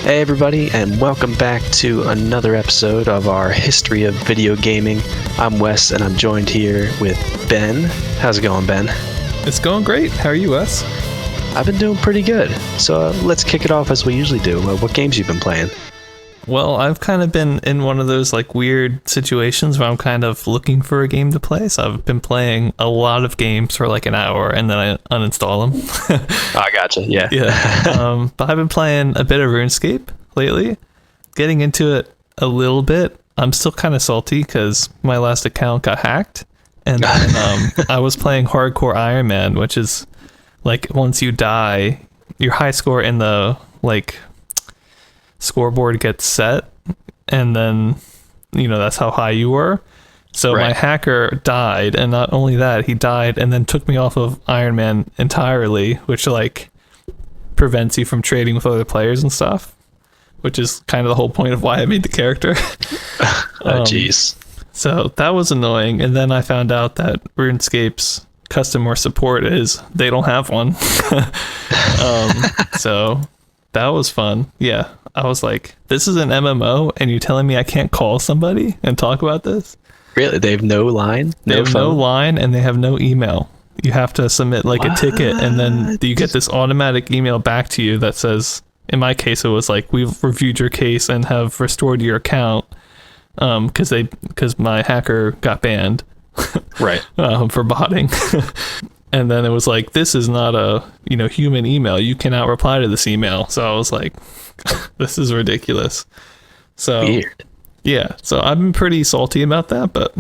Hey everybody, and welcome back to another episode of our History of Video Gaming. I'm Wes, and I'm joined here with Ben. How's it going, Ben? It's going great. How are you, Wes? I've been doing pretty good. So let's kick it off as we usually do. What games you've been playing? Well, I've kind of been in one of those weird situations where I'm kind of looking for a game to play. So I've been playing a lot of games for an hour and then I uninstall them. I gotcha. Yeah. Yeah. But I've been playing a bit of RuneScape lately, getting into it a little bit. I'm still kind of salty because my last account got hacked. And then, I was playing Hardcore Iron Man, which is once you die, your high score in the scoreboard gets set, and then that's how high you were. So right. My hacker died, and not only that, he died and then took me off of Iron Man entirely, which prevents you from trading with other players and stuff, which is kind of the whole point of why I made the character. Oh jeez. So that was annoying, and then I found out that RuneScape's customer support is they don't have one. So that was fun. Yeah. I was like, this is an MMO and you're telling me I can't call somebody and talk about this? Really? They have no line? They have no line and they have no email. You have to submit a ticket, and then you get this automatic email back to you that says, in my case, it was we've reviewed your case and have restored your account because my hacker got banned. Right. For botting. And then it was this is not a human email. You cannot reply to this email. So I was like, this is ridiculous. So weird. Yeah. So I've been pretty salty about that, but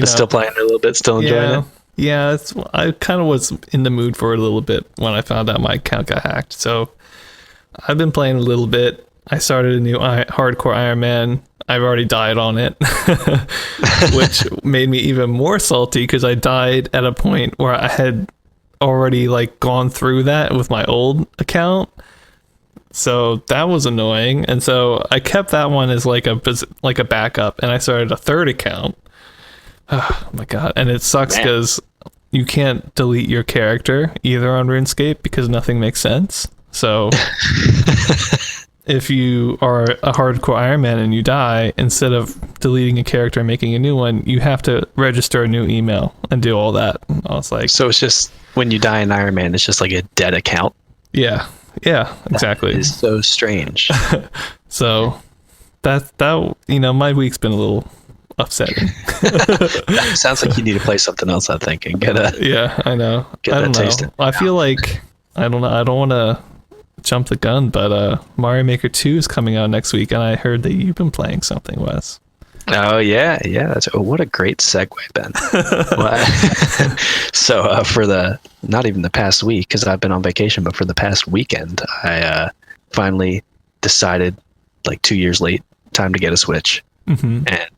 still playing it a little bit, still enjoying it. Yeah, I kind of was in the mood for it a little bit when I found out my account got hacked. So I've been playing a little bit. I started a new Hardcore Iron Man. I've already died on it, which made me even more salty because I died at a point where I had already gone through that with my old account. So that was annoying. And so I kept that one as a backup, and I started a third account. Oh my God. And it sucks because you can't delete your character either on RuneScape because nothing makes sense. So if you are a Hardcore Iron Man and you die, instead of deleting a character and making a new one, you have to register a new email and do all that. I was like, so it's just when you die in Iron Man, it's just a dead account. Yeah, exactly. That is so strange. So that my week's been a little upsetting. Sounds like you need to play something else. I think and yeah, I know. Get that taste. I feel I don't know. I don't want to jump the gun, but Mario Maker 2 is coming out next week, and I heard that you've been playing something, Wes. Oh yeah. What a great segue, Ben. So for not even the past week, because I've been on vacation, but for the past weekend, I finally decided, 2 years late, time to get a Switch, and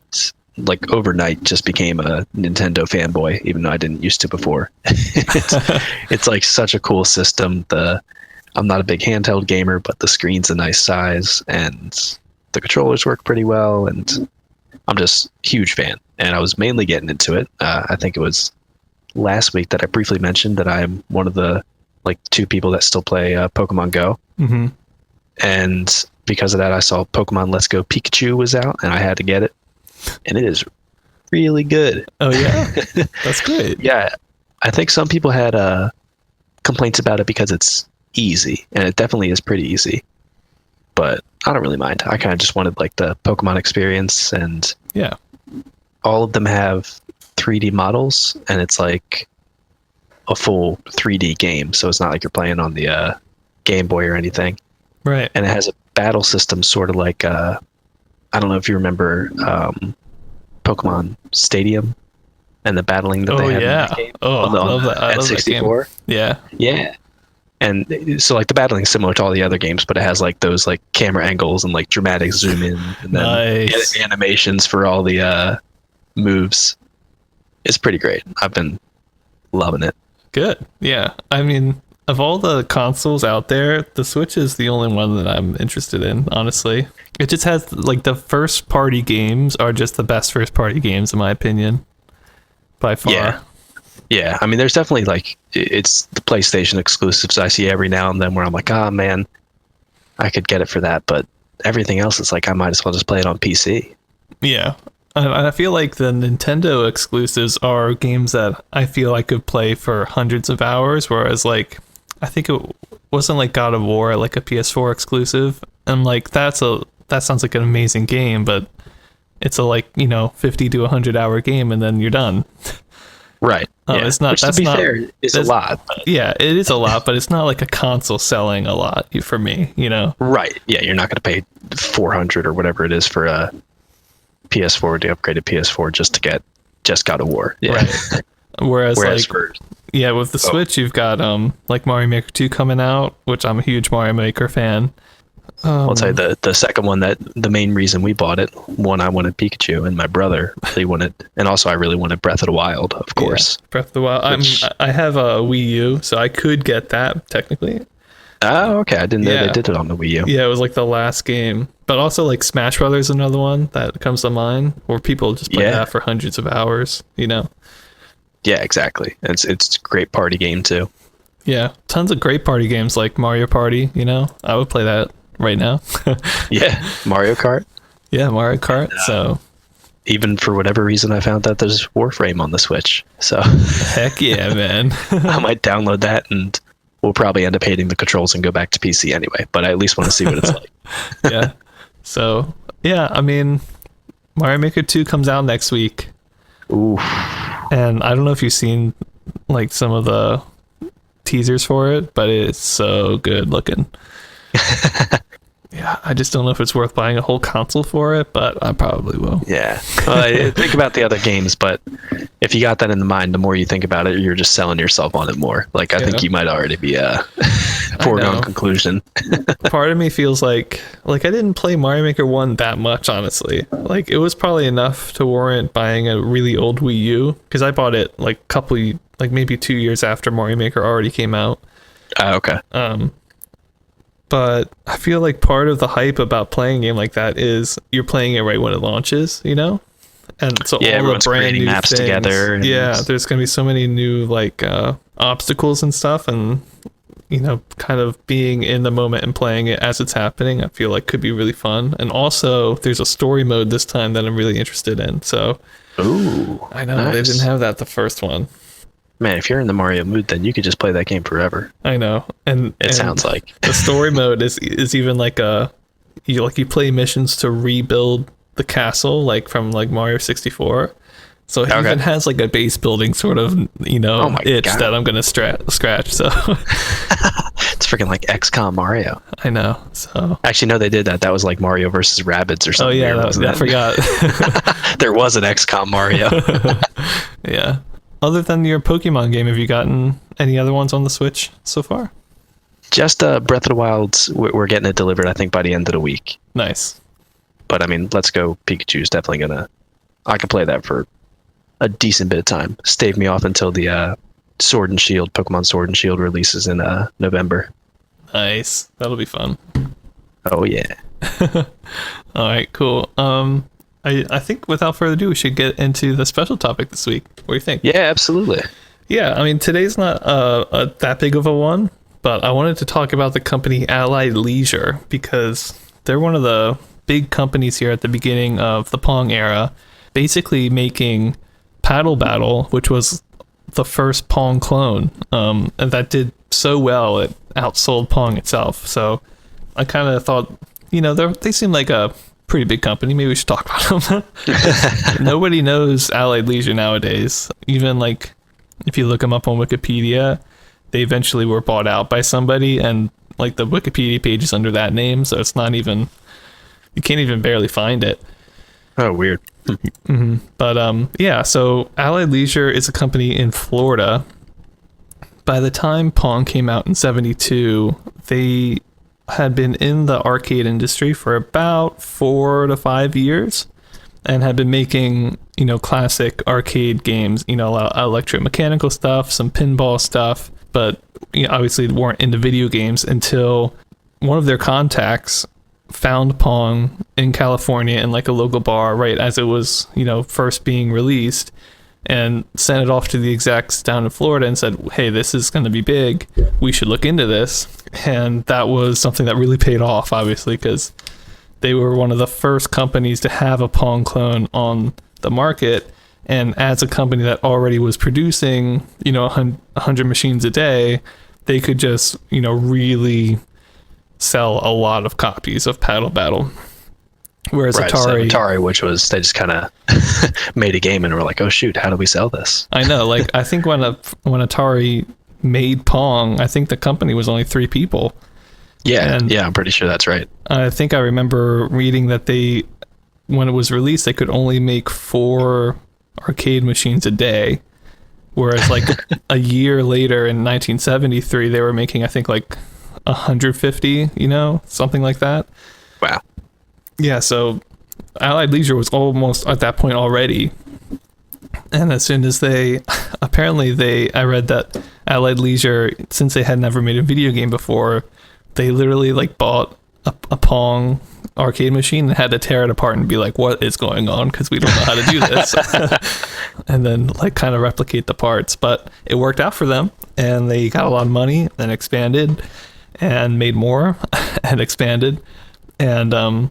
overnight just became a Nintendo fanboy, even though I didn't used to before. It's such a cool system. I'm not a big handheld gamer, but the screen's a nice size and the controllers work pretty well, and I'm just a huge fan. And I was mainly getting into it. I think it was last week that I briefly mentioned that I'm one of the 2 people that still play Pokemon Go. Mm-hmm. And because of that, I saw Pokemon Let's Go Pikachu was out, and I had to get it. And it is really good. Oh yeah, that's great. Yeah, I think some people had complaints about it because it's easy, and it definitely is pretty easy, but I don't really mind. I kind of just wanted the Pokemon experience, and yeah, all of them have 3D models, and it's a full 3D game, so it's not you're playing on the Game Boy or anything, right? And it has a battle system sort of I don't know if you remember Pokemon Stadium and the battling that they had in that game. I love that. I love that game. Yeah. And so the battling is similar to all the other games, but it has those camera angles and dramatic zoom in, and then nice animations for all the moves. It's pretty great. I've been loving it. Good. Yeah. I mean, of all the consoles out there, the Switch is the only one that I'm interested in, honestly. It just has the first party games are just the best first party games in my opinion, by far. Yeah, I mean, there's definitely it's the PlayStation exclusives I see every now and then where I'm man, I could get it for that, but everything else is like I might as well just play it on PC. Yeah. And I feel like the Nintendo exclusives are games that I feel I could play for hundreds of hours, whereas like I think it wasn't like God of War like a PS4 exclusive. And like that sounds like an amazing game, but it's a like, 50 to 100 hour game and then you're done. Right. Yeah. It's not. Which, that's to be not, fair, is a lot. Yeah, it is a lot, but it's not like a console selling a lot for me. Right. Yeah, you're not going to pay 400 or whatever it is for a PS4 to upgrade a PS4 just to get just God of War. Yeah. Right. Whereas like, with the Switch, you've got like Mario Maker 2 coming out, which I'm a huge Mario Maker fan. I'll tell you the second one, that the main reason we bought it, one, I wanted Pikachu, and my brother really wanted, and also I really wanted Breath of the Wild, of course. Yeah, Breath of the Wild. I have a Wii U, so I could get that technically. Oh, okay. I didn't know they did it on the Wii U. Yeah, it was like the last game. But also like Smash Brothers, another one that comes to mind, where people just play that for hundreds of hours, Yeah, exactly. It's a great party game too. Yeah, tons of great party games like Mario Party, I would play that right now. Yeah, Mario Kart. Yeah, Mario Kart. So even for whatever reason, I found that there's Warframe on the Switch. So heck yeah, man. I might download that, and we'll probably end up hating the controls and go back to PC anyway. But I at least want to see what it's like. Yeah. So yeah, I mean, Mario Maker 2 comes out next week. Ooh. And I don't know if you've seen like some of the teasers for it, but it's so good looking. Yeah, I just don't know if it's worth buying a whole console for it, but I probably will. Yeah. Well, think about the other games, but if you got that in the mind, the more you think about it, you're just selling yourself on it more. Like, I think you might already be a foregone conclusion. Part of me feels like I didn't play Mario Maker 1 that much, honestly. Like, it was probably enough to warrant buying a really old Wii U, because I bought it like maybe 2 years after Mario Maker already came out. Okay. But I feel like part of the hype about playing a game like that is you're playing it right when it launches, And so all the brand new maps things, together. there's going to be so many new like obstacles and stuff, and kind of being in the moment and playing it as it's happening, I feel like could be really fun. And also there's a story mode this time that I'm really interested in. So ooh, I know they didn't have that the first one. Man, if you're in the Mario mood, then you could just play that game forever. I know, and sounds like the story mode is even like you play missions to rebuild the castle, like from like Mario 64. So it even has like a base building sort of itch that I'm gonna scratch. So it's freaking like XCOM Mario. I know. So actually, no, they did that. That was like Mario versus Rabbids or something. Oh yeah, I forgot. There was an XCOM Mario. Yeah. Other than your Pokemon game, have you gotten any other ones on the Switch so far? Just Breath of the Wild. We're getting it delivered, I think, by the end of the week. Nice. But I mean, Let's Go Pikachu's definitely I can play that for a decent bit of time. Stave me off until the Sword and Shield, Pokemon Sword and Shield releases in November. Nice. That'll be fun. Oh yeah. All right, cool. I think without further ado, we should get into the special topic this week. What do you think? Yeah, absolutely. Yeah, I mean, today's not that big of a one, but I wanted to talk about the company Allied Leisure, because they're one of the big companies here at the beginning of the Pong era, basically making Paddle Battle, which was the first Pong clone, and that did so well it outsold Pong itself. So I kind of thought, they seem like a pretty big company. Maybe we should talk about them. Nobody knows Allied Leisure nowadays. Even like if you look them up on Wikipedia, they eventually were bought out by somebody, and like the Wikipedia page is under that name, so it's not even, you can't even barely find it. Oh, weird. Mm-hmm. But yeah, so Allied Leisure is a company in Florida. By the time Pong came out in 1972, they had been in the arcade industry for about 4 to 5 years and had been making, classic arcade games, a lot of electromechanical stuff, some pinball stuff, but obviously weren't into video games until one of their contacts found Pong in California in like a local bar right as it was, first being released, and sent it off to the execs down in Florida and said, hey, this is going to be big. We should look into this. And that was something that really paid off, obviously, because they were one of the first companies to have a Pong clone on the market. And as a company that already was producing, 100 machines a day, they could just, really sell a lot of copies of Paddle Battle. Whereas Atari, which was, they just kind of made a game and were like, oh shoot, how do we sell this? I know, like, I think when Atari made Pong, I think the company was only 3 people. Yeah, I'm pretty sure that's right. I think I remember reading that when it was released, they could only make 4 arcade machines a day. Whereas like a year later in 1973, they were making, I think, like 150, something like that. Wow. Yeah, so Allied Leisure was almost at that point already. And as soon as I read that Allied Leisure, since they had never made a video game before, they literally like bought a Pong arcade machine and had to tear it apart and be like, what is going on? Because we don't know how to do this. And then like kind of replicate the parts. But it worked out for them, and they got a lot of money and expanded and made more and expanded. And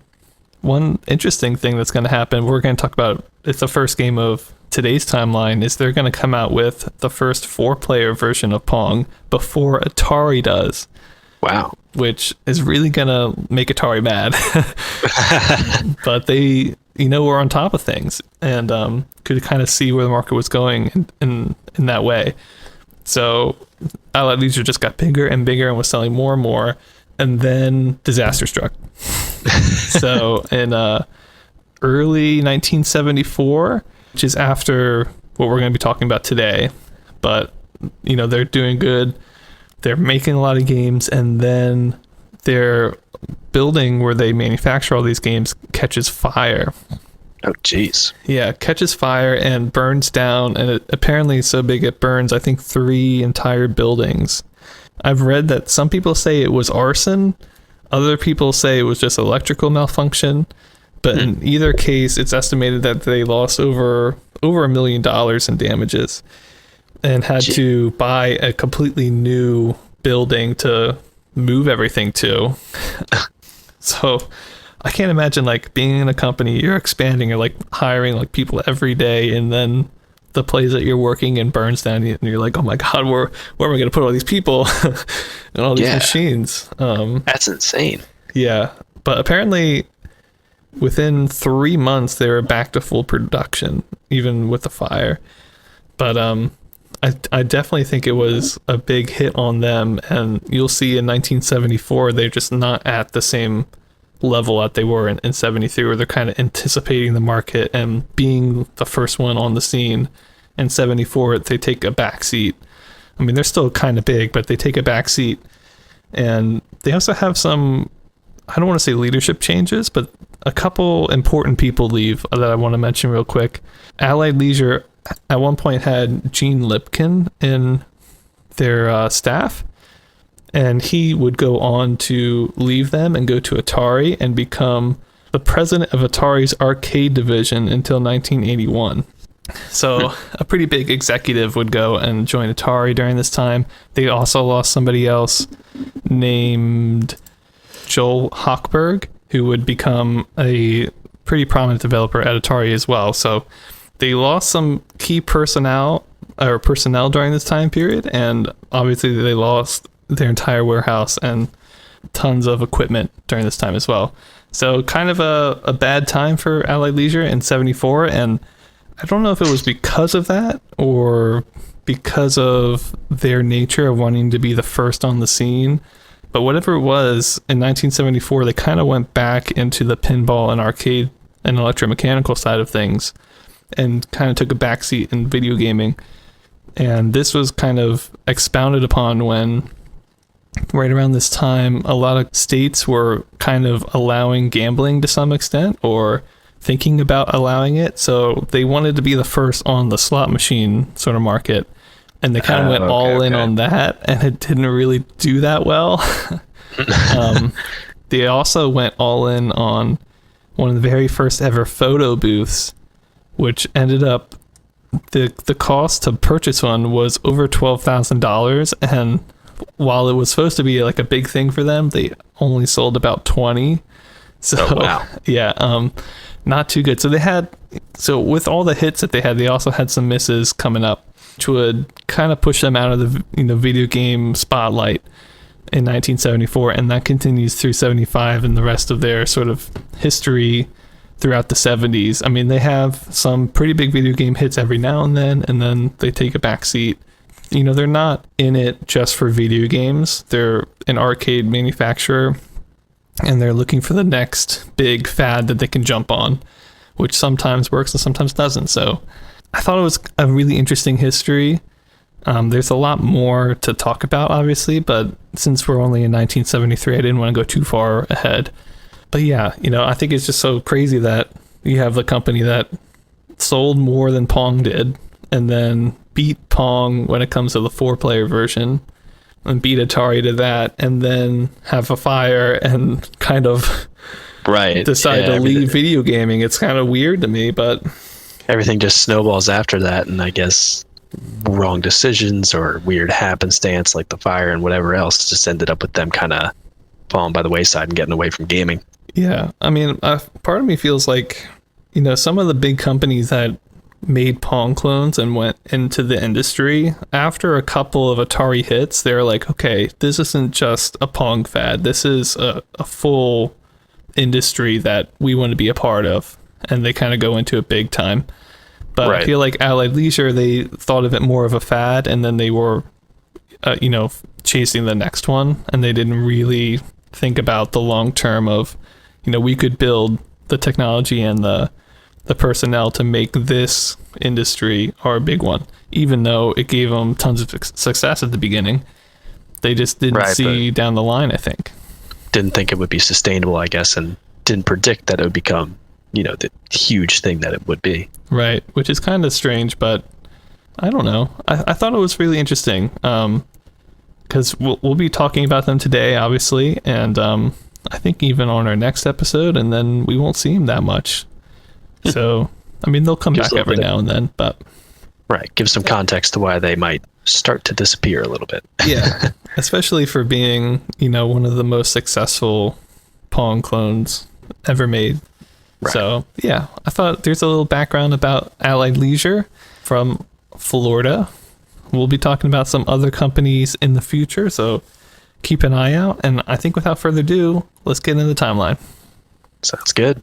one interesting thing that's going to happen, we're going to talk about, it's the first game of today's timeline, is they're going to come out with the first 4-player version of Pong before Atari does. Wow. Which is really going to make Atari mad. But they, were on top of things and could kind of see where the market was going in that way. So Allied Leisure just got bigger and bigger and was selling more and more. And then disaster struck. So in early 1974, which is after what we're going to be talking about today, but they're doing good. They're making a lot of games, and then their building where they manufacture all these games catches fire. Oh, jeez. Yeah, catches fire and burns down, and it apparently is so big it burns, I think, 3 entire buildings. I've read that some people say it was arson, other people say it was just electrical malfunction, but in either case, it's estimated that they lost over $1 million in damages and had to buy a completely new building to move everything to. So I can't imagine like being in a company, you're expanding, you're like hiring like people every day, and then the place that you're working in burns down, and you're like, oh my god, where am I going to put all these people and all these machines? That's insane. Yeah, but apparently within 3 months they were back to full production, even with the fire. But I definitely think it was a big hit on them, and you'll see in 1974 they're just not at the same level that they were in 73, where they're kind of anticipating the market and being the first one on the scene. In 74 they take a back seat. I mean, they're still kind of big, but they take a back seat. And they also have some, I don't want to say leadership changes, but a couple important people leave that I want to mention real quick. Allied Leisure at one point had Gene Lipkin in their staff, and he would go on to leave them and go to Atari and become the president of Atari's arcade division until 1981. So a pretty big executive would go and join Atari during this time. They also lost somebody else named Joel Hochberg, who would become a pretty prominent developer at Atari as well. So they lost some key personnel during this time period, and obviously they lost their entire warehouse and tons of equipment during this time as well. So kind of a bad time for Allied Leisure in 74, and I don't know if it was because of that or because of their nature of wanting to be the first on the scene, but whatever it was, in 1974 they kind of went back into the pinball and arcade and electromechanical side of things and kind of took a backseat in video gaming. And this was kind of expounded upon when, right around this time, a lot of states were kind of allowing gambling to some extent, or thinking about allowing it. So they wanted to be the first on the slot machine sort of market, and they kind of went all in on that, and it didn't really do that well. They also went all in on one of the very first ever photo booths, which ended up the cost to purchase one was over $12,000, and while it was supposed to be like a big thing for them, they only sold about 20. So wow. Yeah, not too good. So with all the hits that they had, they also had some misses coming up, which would kind of push them out of the video game spotlight in 1974, and that continues through 75 and the rest of their sort of history throughout the 70s. I mean, they have some pretty big video game hits every now and then they take a backseat. They're not in it just for video games. They're an arcade manufacturer, and they're looking for the next big fad that they can jump on, which sometimes works and sometimes doesn't. So I thought it was a really interesting history. There's a lot more to talk about, obviously, but since we're only in 1973, I didn't want to go too far ahead. But yeah, I think it's just so crazy that you have the company that sold more than Pong did, and then beat Pong when it comes to the 4-player version, and beat Atari to that, and then have a fire and kind of decide to leave video gaming. It's kind of weird to me, but everything just snowballs after that, and I guess wrong decisions or weird happenstance like the fire and whatever else just ended up with them kind of falling by the wayside and getting away from gaming. Yeah, I mean, part of me feels like, some of the big companies that made Pong clones and went into the industry, after a couple of Atari hits, they're like, okay, this isn't just a Pong fad. This is a full industry that we want to be a part of. And they kind of go into it big time. But I feel like Allied Leisure, they thought of it more of a fad, and then they were, chasing the next one. And they didn't really think about the long term of, we could build the technology and the personnel to make this industry our big one, even though it gave them tons of success at the beginning. They just didn't see down the line, I think. Didn't think it would be sustainable, I guess, and didn't predict that it would become, the huge thing that it would be. Right, which is kind of strange, but I don't know. I thought it was really interesting, because we'll be talking about them today, obviously, and I think even on our next episode, and then we won't see them that much. So, I mean, they'll come back every now and then, but... Right, give some context to why they might start to disappear a little bit. Yeah, especially for being, one of the most successful Pong clones ever made. Right. So, yeah, I thought there's a little background about Allied Leisure from Florida. We'll be talking about some other companies in the future, so keep an eye out. And I think without further ado, let's get into the timeline. Sounds good.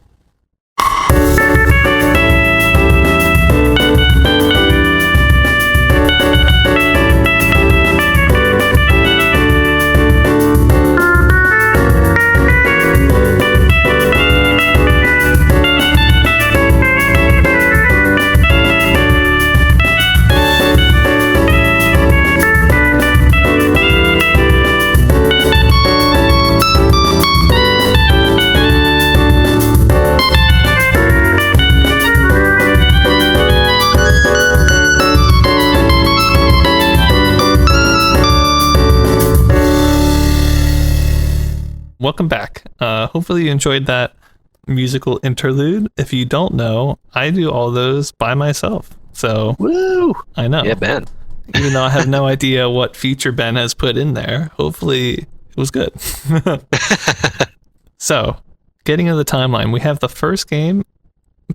Welcome back. Hopefully you enjoyed that musical interlude. If you don't know, I do all those by myself. So, woo! I know. Yeah, Ben. Even though I have no idea what feature Ben has put in there, hopefully it was good. So, getting into the timeline, we have the first game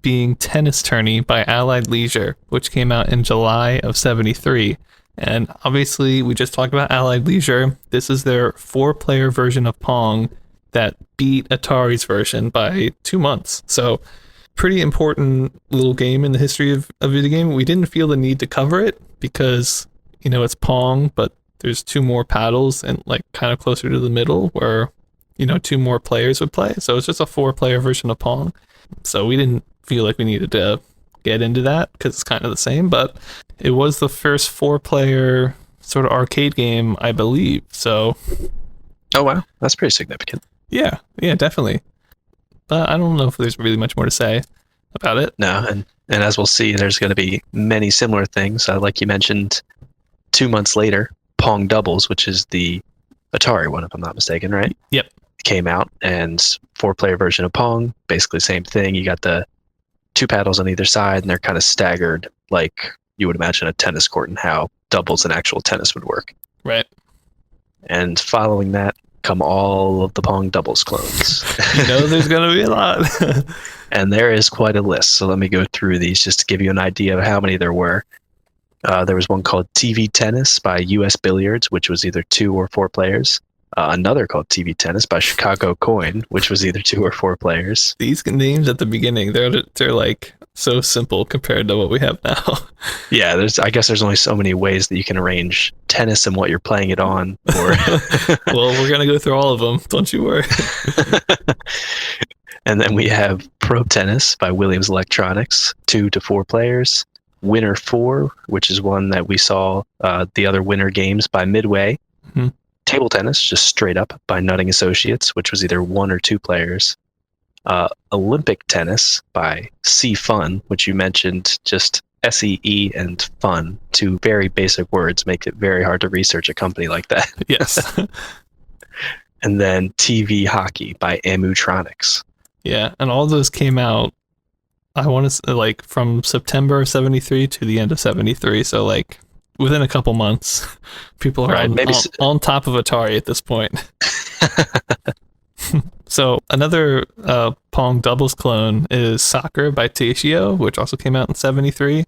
being Tennis Tourney by Allied Leisure, which came out in July of 73. And obviously, we just talked about Allied Leisure. This is their 4-player version of Pong that beat Atari's version by 2 months. So, pretty important little game in the history of a video game. We didn't feel the need to cover it because, it's Pong, but there's 2 more paddles and like kind of closer to the middle where, 2 more players would play. So, it's just a 4-player version of Pong. So, we didn't feel like we needed to get into that because it's kind of the same, but it was the first 4-player sort of arcade game, I believe. So, oh wow, that's pretty significant. Yeah, definitely. But I don't know if there's really much more to say about it. No, and as we'll see, there's going to be many similar things. Like you mentioned, 2 months later, Pong Doubles, which is the Atari one, if I'm not mistaken, right? Yep. Came out, and 4-player version of Pong, basically same thing. You got the 2 paddles on either side, and they're kind of staggered like you would imagine a tennis court and how doubles in actual tennis would work. Right. And following that come all of the Pong doubles clones. There's going to be a lot. And there is quite a list. So let me go through these just to give you an idea of how many there were. There was one called TV Tennis by US Billiards, which was either 2 or 4 players. Another called TV Tennis by Chicago Coin, which was either 2 or 4 players. These names at the beginning, they're like so simple compared to what we have now. Yeah, I guess there's only so many ways that you can arrange tennis and what you're playing it on. Or well, we're going to go through all of them. Don't you worry. And then we have Pro Tennis by Williams Electronics, 2 to 4 players. Winner 4, which is one that we saw the other Winner Games by Midway. Mm-hmm. Table Tennis, just straight up, by Nutting Associates, which was either 1 or 2 players. Olympic Tennis by C Fun, which you mentioned, just SEE and fun, 2 very basic words, make it very hard to research a company like that. Yes. And then TV Hockey by Amutronics. Yeah, and all those came out, I want to say, like, from September of 73 to the end of 73, so, like, within a couple months. People are on top of Atari at this point. So another Pong doubles clone is Soccer by Taishio, which also came out in 73.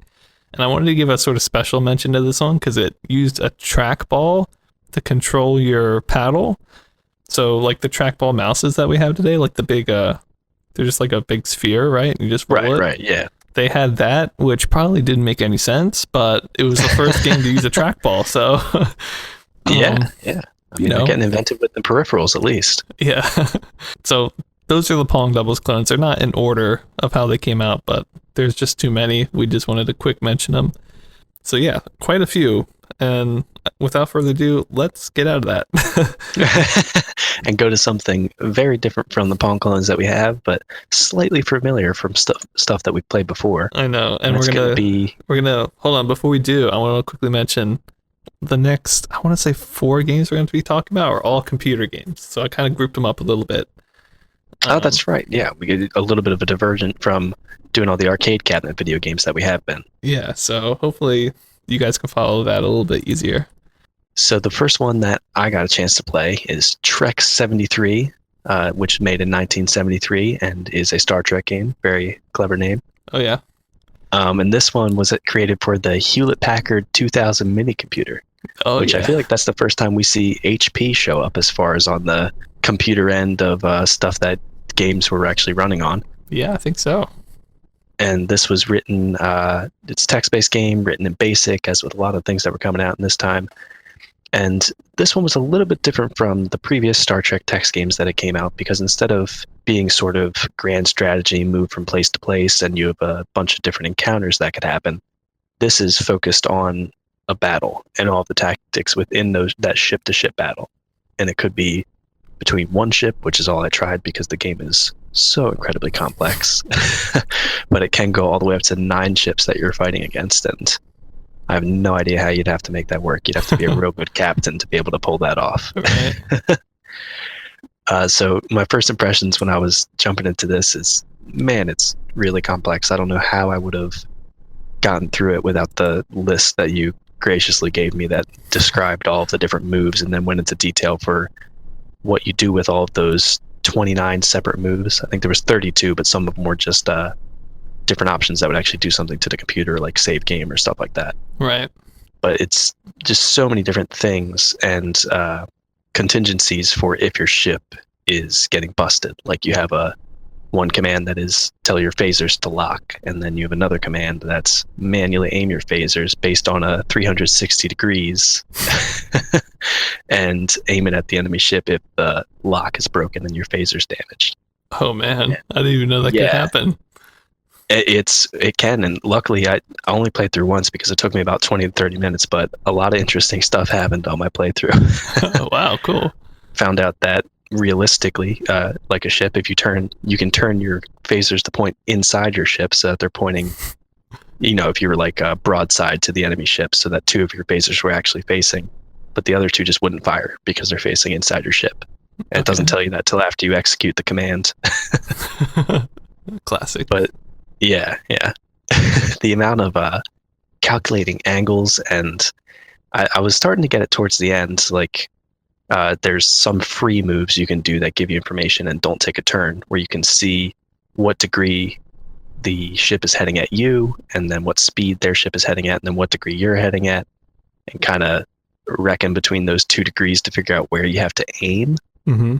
And I wanted to give a sort of special mention to this one because it used a trackball to control your paddle. So like the trackball mouses that we have today, like the big, they're just like a big sphere, right? You just roll it. Right, yeah. They had that, which probably didn't make any sense, but it was the first game to use a trackball. So yeah. I mean, they're getting inventive with the peripherals, at least. Yeah. So those are the Pong doubles clones. They're not in order of how they came out, but there's just too many. We just wanted to quick mention them. So yeah, quite a few. And without further ado, let's get out of that. And go to something very different from the Pong clones that we have, but slightly familiar from stuff that we've played before. I know. And we're gonna hold on, before we do, I want to quickly mention the next, I want to say 4 games we're going to be talking about are all computer games. So I kind of grouped them up a little bit. Oh, that's right. Yeah, we get a little bit of a divergent from doing all the arcade cabinet video games that we have been. Yeah, so hopefully you guys can follow that a little bit easier. So the first one that I got a chance to play is Trek 73, which was made in 1973 and is a Star Trek game. Very clever name. Oh, yeah. And this one was created for the Hewlett-Packard 2000 mini computer, which I feel like that's the first time we see HP show up as far as on the computer end of stuff that games were actually running on. Yeah, I think so. And this was written, it's a text-based game, written in BASIC, as with a lot of things that were coming out in this time. And this one was a little bit different from the previous Star Trek text games that it came out, because instead of being sort of grand strategy, move from place to place, and you have a bunch of different encounters that could happen, this is focused on a battle and all the tactics within that ship-to-ship battle. And it could be between one ship, which is all I tried because the game is so incredibly complex, but it can go all the way up to 9 ships that you're fighting against, and I have no idea how you'd have to make that work. You'd have to be a real good captain to be able to pull that off. Right. So my first impressions when I was jumping into this is, man, it's really complex. I don't know how I would have gotten through it without the list that you graciously gave me that described all of the different moves and then went into detail for what you do with all of those 29 separate moves. I think there was 32, but some of them were just different options that would actually do something to the computer, like save game or stuff like that. Right. But it's just so many different things and contingencies for if your ship is getting busted. Like you have one command that is tell your phasers to lock, and then you have another command that's manually aim your phasers based on a 360 degrees and aim it at the enemy ship if the lock is broken and your phaser's damaged. Oh man, I didn't even know that could happen. It can, and luckily I only played through once because it took me about 20 to 30 minutes, but a lot of interesting stuff happened on my playthrough. Oh, wow, cool. Found out that realistically, like a ship, if you can turn your phasers to point inside your ship so that they're pointing, if you were like broadside to the enemy ship, so that 2 of your phasers were actually facing, but the other 2 just wouldn't fire because they're facing inside your ship. And It doesn't tell you that till after you execute the command. Classic. But yeah. The amount of calculating angles, and I was starting to get it towards the end. Like, there's some free moves you can do that give you information and don't take a turn, where you can see what degree the ship is heading at you, and then what speed their ship is heading at, and then what degree you're heading at, and kind of reckon between those 2 degrees to figure out where you have to aim. Mm-hmm.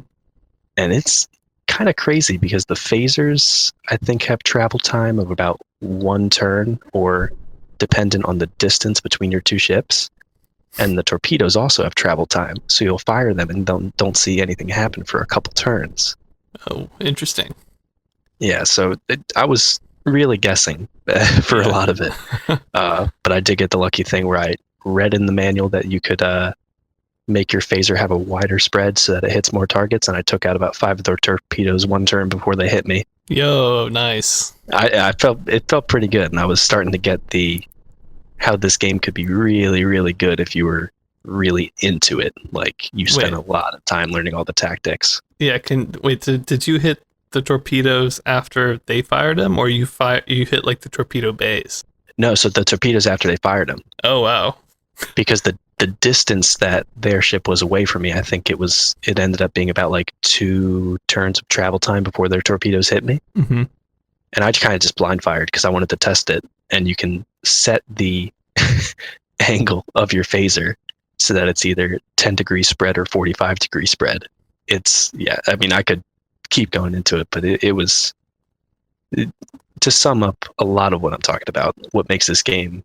And it's kind of crazy because the phasers, I think, have travel time of about 1 turn, or dependent on the distance between your 2 ships. And the torpedoes also have travel time, so you'll fire them and don't see anything happen for a couple turns. Oh, interesting. Yeah, so I was really guessing for a lot of it. But I did get the lucky thing where I read in the manual that you could make your phaser have a wider spread so that it hits more targets, and I took out about 5 of their torpedoes 1 turn before they hit me. Yo, nice. I felt pretty good, and I was starting to get how this game could be really, really good if you were really into it. Like, you spent a lot of time learning all the tactics. Yeah, did you hit the torpedoes after they fired them, or you hit like the torpedo bays? No, so the torpedoes after they fired them. Oh, wow. Because the distance that their ship was away from me, I think it ended up being about like 2 turns of travel time before their torpedoes hit me. Mm-hmm. And I kind of just blind fired because I wanted to test it. And you can set the angle of your phaser so that it's either 10 degree spread or 45 degree spread. I mean, I could keep going into it, but it was, to sum up a lot of what I'm talking about, what makes this game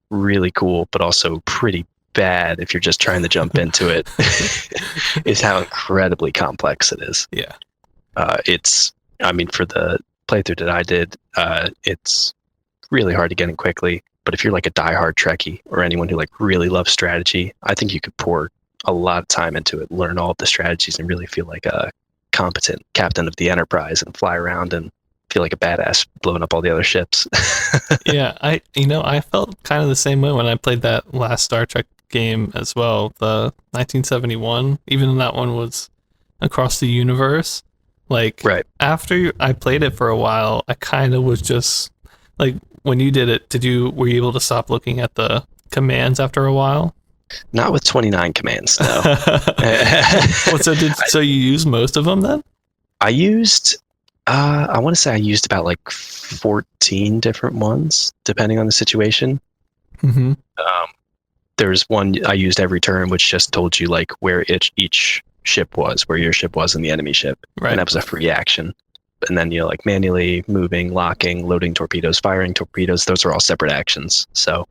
really cool, but also pretty bad if you're just trying to jump into it, is how incredibly complex it is. Yeah. I mean, for the playthrough that I did, it's really hard to get in quickly. But if you're like a diehard Trekkie or anyone who like really loves strategy, I think you could pour a lot of time into it, learn all of the strategies, and really feel like a competent captain of the Enterprise and fly around and feel like a badass blowing up all the other ships. Yeah, I felt kind of the same way when I played that last Star Trek game as well, the 1971. Even though that one was across the universe, like, right. After I played it for a while, I kind of was just like, when you did it, were you able to stop looking at the commands after a while? Not with 29 commands, no. Well, so you used most of them then? I used, I want to say I used about like 14 different ones, depending on the situation. Mm-hmm. There's one I used every turn, which just told you like where each ship was, where your ship was in the enemy ship. Right. And that was a free action. And then, like manually moving, locking, loading torpedoes, firing torpedoes, those are all separate actions. So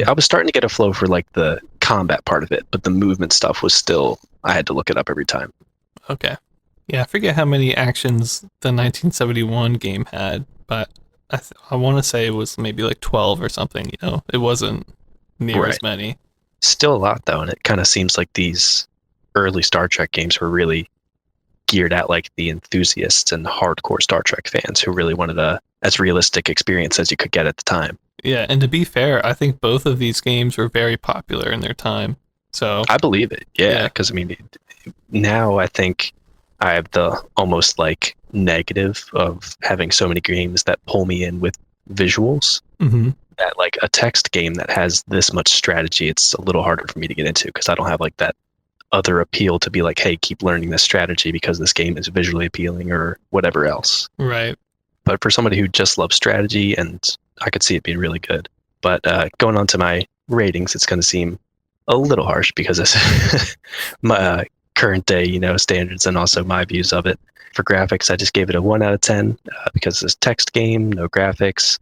I was starting to get a flow for like the combat part of it, but the movement stuff was still, I had to look it up every time. Okay. Yeah, I forget how many actions the 1971 game had, but I want to say it was maybe like 12 or something, It wasn't near as many. Still a lot, though, and it kind of seems like these early Star Trek games were really geared at like the enthusiasts and hardcore Star Trek fans who really wanted as realistic experience as you could get at the time. Yeah, and to be fair, I think both of these games were very popular in their time. So I believe it, yeah, because I mean, now I think I have the almost like negative of having so many games that pull me in with visuals. Mm-hmm. That like a text game that has this much strategy, it's a little harder for me to get into because I don't have like that other appeal to be like, hey, keep learning this strategy because this game is visually appealing or whatever else. Right. But for somebody who just loves strategy, and I could see it being really good. But going on to my ratings, it's going to seem a little harsh because it's my current day, standards and also my views of it. For graphics, I just gave it a 1 out of 10 because it's a text game, no graphics.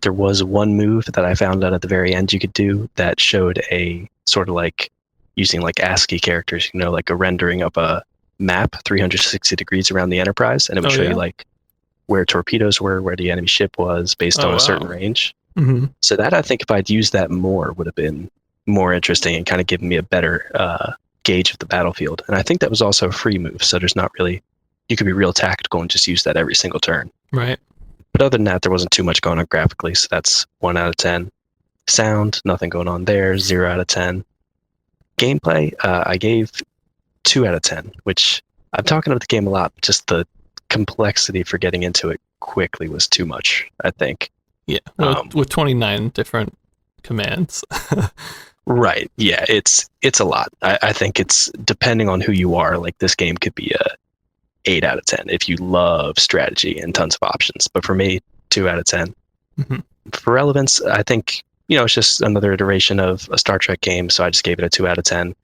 There was one move that I found out at the very end you could do that showed a sort of like using like ASCII characters, like a rendering of a map 360 degrees around the Enterprise, and it would show you like where torpedoes were, where the enemy ship was based on a certain range. Mm-hmm. So that, I think if I'd used that more, would have been more interesting and kind of given me a better gauge of the battlefield. And I think that was also a free move, so there's not really, you could be real tactical and just use that every single turn. Right. But other than that, there wasn't too much going on graphically, so that's 1 out of 10. Sound, nothing going on there, 0 out of 10. Gameplay, I gave 2 out of 10, which I'm talking about the game a lot, but just the complexity for getting into it quickly was too much, I think. Yeah, well, with 29 different commands. Right. Yeah, it's a lot. I think it's depending on who you are, like this game could be a 8 out of 10 if you love strategy and tons of options. But for me, 2 out of 10. Mm-hmm. For relevance, I think, it's just another iteration of a Star Trek game, so I just gave it a 2 out of 10.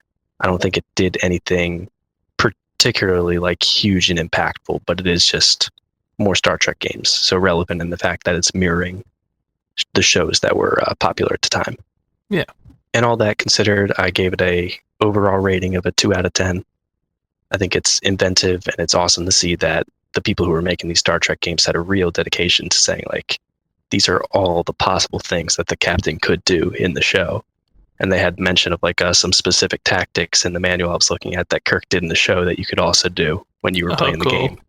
I don't think it did anything particularly like huge and impactful, but it is just more Star Trek games, so relevant in the fact that it's mirroring the shows that were popular at the time. Yeah. And all that considered, I gave it a overall rating of a 2 out of 10. I think it's inventive, and it's awesome to see that the people who were making these Star Trek games had a real dedication to saying, like, these are all the possible things that the captain could do in the show. And they had mention of like some specific tactics in the manual I was looking at that Kirk did in the show that you could also do when you were playing the game.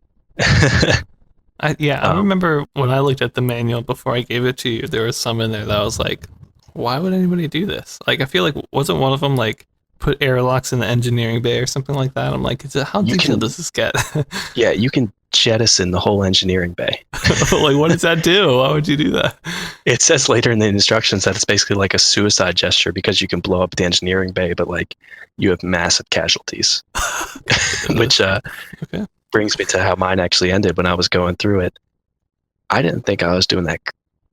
I remember when I looked at the manual before I gave it to you, there was some in there that I was like, why would anybody do this? Like, I feel like, wasn't one of them like put airlocks in the engineering bay or something like that? I'm like, how detailed does this get? Yeah, you can jettison the whole engineering bay. Like, what does that do? Why would you do that? It says later in the instructions that it's basically like a suicide gesture because you can blow up the engineering bay, but like you have massive casualties. Which brings me to how mine actually ended when I was going through it. I didn't think I was doing that,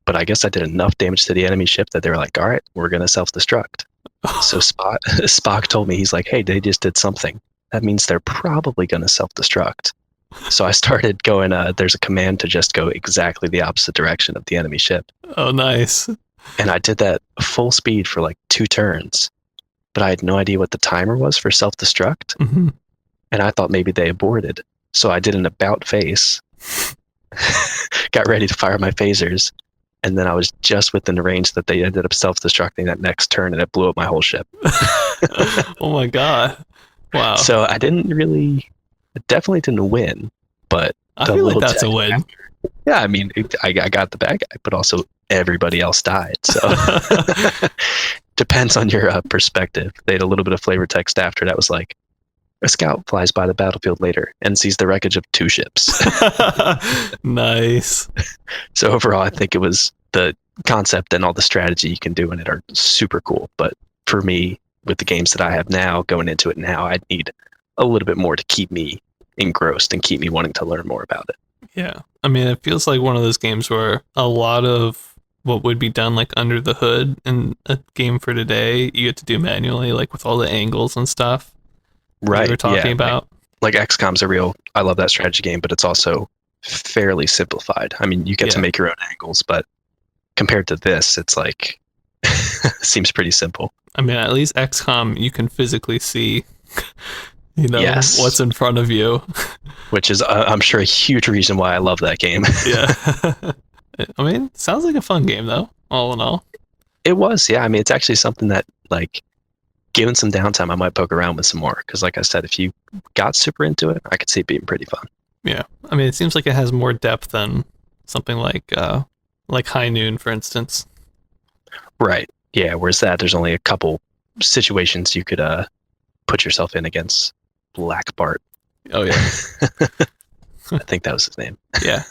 but I guess I did enough damage to the enemy ship that they were like, all right, we're going to self-destruct. So Spock told me, he's like, hey, they just did something. That means they're probably going to self-destruct. So I started going, there's a command to just go exactly the opposite direction of the enemy ship. Oh, nice. And I did that full speed for like 2 turns, but I had no idea what the timer was for self-destruct. Mm-hmm. And I thought maybe they aborted. So I did an about face, got ready to fire my phasers, and then I was just within the range that they ended up self-destructing that next turn, and it blew up my whole ship. Oh my God. Wow. So I definitely didn't win, but I feel like that's a win. Yeah, I mean, I got the bad guy, but also everybody else died. So depends on your perspective. They had a little bit of flavor text after that was like, a scout flies by the battlefield later and sees the wreckage of 2 ships. Nice. So overall, I think it was the concept and all the strategy you can do in it are super cool. But for me, with the games that I have now, going into it now, I'd need a little bit more to keep me engrossed and keep me wanting to learn more about it. Yeah. I mean, it feels like one of those games where a lot of what would be done like under the hood in a game for today, you get to do manually, like with all the angles and stuff. Right. We were talking about. Like XCOM's I love that strategy game, but it's also fairly simplified. I mean, you get to make your own angles, but compared to this, it's like, seems pretty simple. I mean, at least XCOM, you can physically see, what's in front of you. Which is, I'm sure, a huge reason why I love that game. Yeah. I mean, sounds like a fun game, though, all in all. It was, yeah. I mean, it's actually something that, like, given some downtime, I might poke around with some more. Because, like I said, if you got super into it, I could see it being pretty fun. Yeah. I mean, it seems like it has more depth than something like High Noon, for instance. Right. Yeah, whereas there's only a couple situations you could put yourself in against Black Bart. Oh, yeah. I think that was his name. Yeah.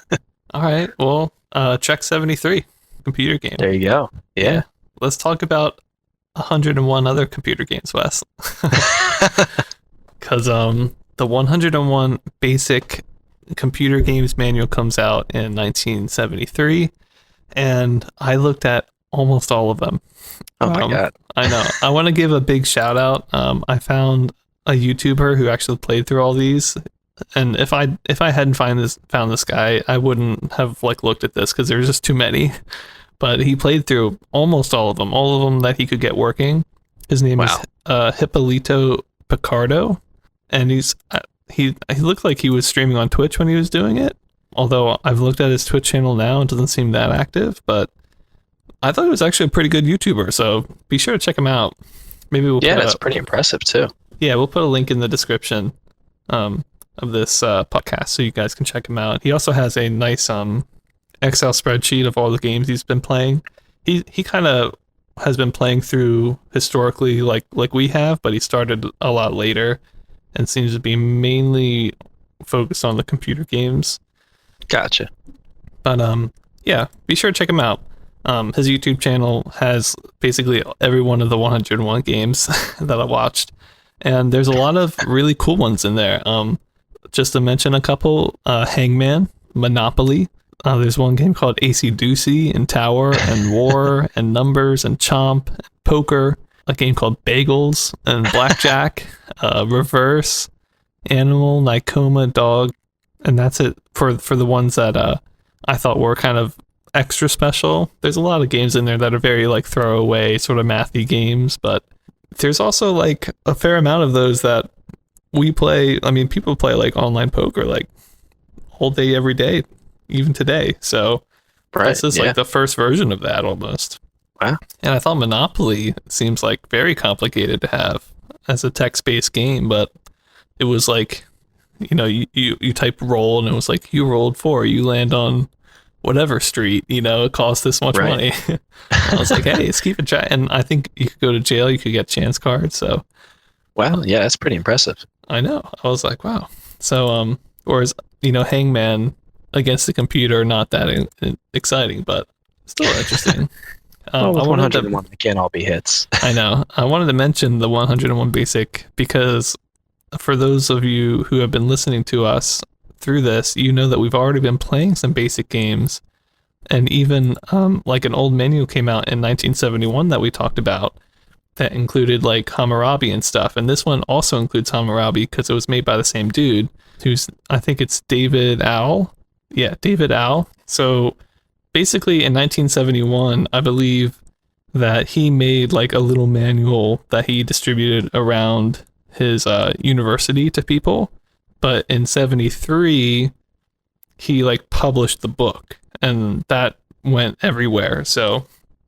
All right. Well, Trek 73, computer game. There you go. Yeah. Let's talk about 101 other computer games, Wes. Because the 101 Basic Computer Games Manual comes out in 1973, and I looked at almost all of them. Oh my God. I know. I want to give a big shout out. I found a YouTuber who actually played through all these, and if I hadn't found this guy, I wouldn't have looked at this because there's just too many. But he played through almost all of them that he could get working. His name is Hippolito Picardo, and he looked like he was streaming on Twitch when he was doing it. Although I've looked at his Twitch channel now, it doesn't seem that active, but I thought he was actually a pretty good YouTuber, so be sure to check him out. Maybe we'll that's pretty impressive too. Yeah, we'll put a link in the description of this podcast so you guys can check him out. He also has a nice Excel spreadsheet of all the games he's been playing. He kind of has been playing through historically like we have, but he started a lot later and seems to be mainly focused on the computer games. Gotcha. But yeah, be sure to check him out. His YouTube channel has basically every one of the 101 games that I watched, and there's a lot of really cool ones in there. Just to mention a couple, Hangman, Monopoly. There's one game called AC Doocy and Tower and War and Numbers and Chomp, and Poker. A game called Bagels and Blackjack, Reverse, Animal, Nicoma, Dog, and that's it for the ones that I thought were kind of extra special. There's a lot of games in there that are very like throwaway sort of mathy games, but there's also like a fair amount of those that we play. I mean, people play like online poker like all day, every day, even today. So this is like the first version of that almost. Wow. And I thought Monopoly seems like very complicated to have as a text-based game, but it was like, you type roll and it was like, you rolled 4, you land on whatever street, it costs this much money. I was like, hey, let's keep it track. And I think you could go to jail, you could get chance cards. So, wow, yeah, that's pretty impressive. I know. I was like, wow. So, whereas, Hangman against the computer, not that exciting, but still interesting. Well, with 101, they can't all be hits. I know. I wanted to mention the 101 Basic because for those of you who have been listening to us through this, you know that we've already been playing some basic games. And even like an old menu came out in 1971 that we talked about that included like Hammurabi and stuff. And this one also includes Hammurabi because it was made by the same dude I think it's David Owl. Yeah, David Owl. So basically in 1971, I believe that he made like a little manual that he distributed around his university to people. But in 73, he like published the book and that went everywhere. So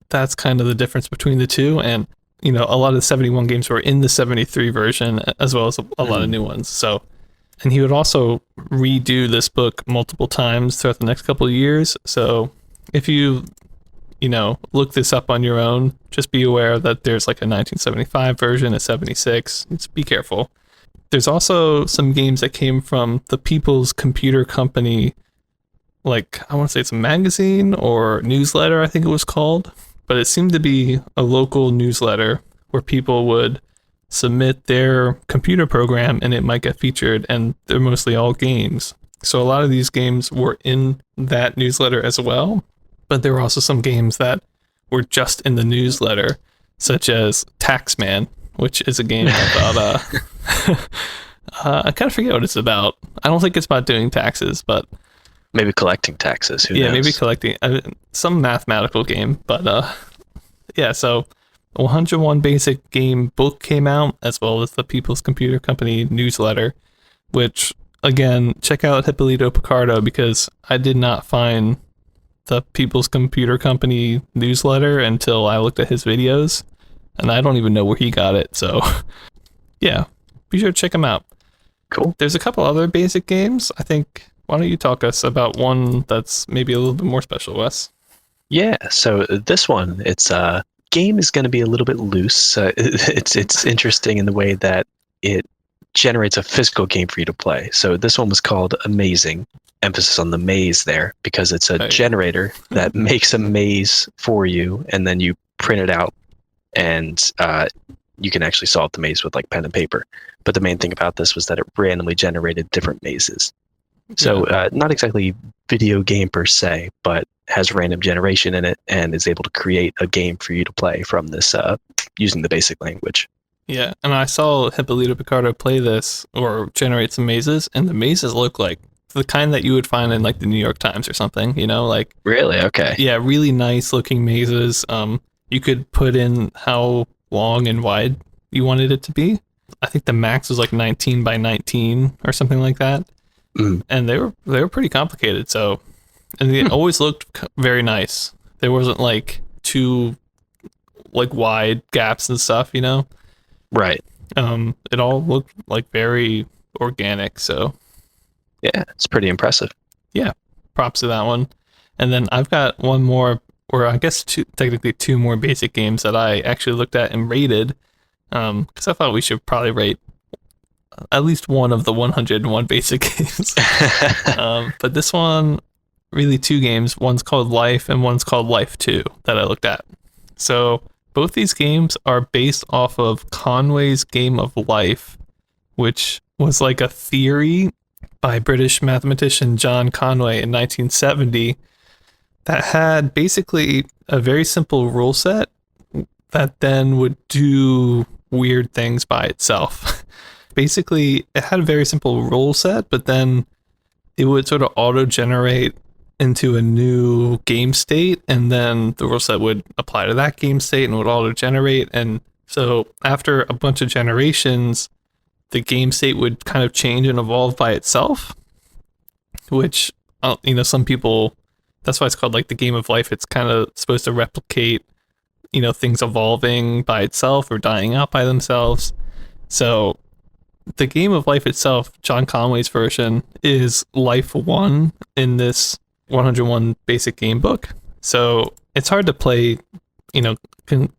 that's kind of the difference between the two. And, a lot of the 71 games were in the 73 version as well as a lot of new ones. So, and he would also redo this book multiple times throughout the next couple of years. So if you look this up on your own, just be aware that there's like a 1975 version, a 76. Just be careful. There's also some games that came from the People's Computer Company, like I want to say it's a magazine or newsletter, I think it was called, but it seemed to be a local newsletter where people would submit their computer program and it might get featured, and they're mostly all games. So a lot of these games were in that newsletter as well, but there were also some games that were just in the newsletter, such as Taxman, which is a game about I kind of forget what it's about. I don't think it's about doing taxes, but maybe collecting taxes. Who knows? Maybe collecting some mathematical game. But yeah, so 101 Basic Game book came out, as well as the People's Computer Company newsletter, which again, check out Hippolito Picardo because I did not find the People's Computer Company newsletter until I looked at his videos, and I don't even know where he got it. So yeah, be sure to check him out. Cool. There's a couple other basic games. I think, why don't you talk us about one that's maybe a little bit more special, Wes? Yeah, so this one, it's game is going to be a little bit loose. It's interesting in the way that it generates a physical game for you to play. So this one was called Amazing, emphasis on the maze there, because it's a generator that makes a maze for you, and then you print it out, and you can actually solve the maze with like pen and paper. But the main thing about this was that it randomly generated different mazes. So not exactly video game per se, but has random generation in it and is able to create a game for you to play from this using the basic language. Yeah, and I saw Hippolito Picardo play this or generate some mazes, and the mazes look like the kind that you would find in like the New York Times or something, like really? Okay. Yeah, really nice looking mazes. You could put in how long and wide you wanted it to be. I think the max was like 19 by 19 or something like that. And they were pretty complicated. So, and they always looked very nice. There wasn't like too like wide gaps and stuff, Right. It all looked like very organic. So, yeah, it's pretty impressive. Yeah, props to that one. And then I've got one more, or I guess technically two more basic games that I actually looked at and rated. Because I thought we should probably rate at least one of the 101 basic games. But this one, really two games. One's called Life and one's called Life 2 that I looked at. So both these games are based off of Conway's Game of Life, which was like a theory by British mathematician John Conway in 1970 that had basically a very simple rule set that then would do weird things by itself. Basically, it had a very simple rule set, but then it would sort of auto-generate into a new game state, and then the rule set would apply to that game state and would auto-generate. And so after a bunch of generations, the game state would kind of change and evolve by itself, which, some people, that's why it's called like the Game of Life. It's kind of supposed to replicate, things evolving by itself or dying out by themselves. So the Game of Life itself, John Conway's version, is Life 1 in this 101 basic game book. So it's hard to play,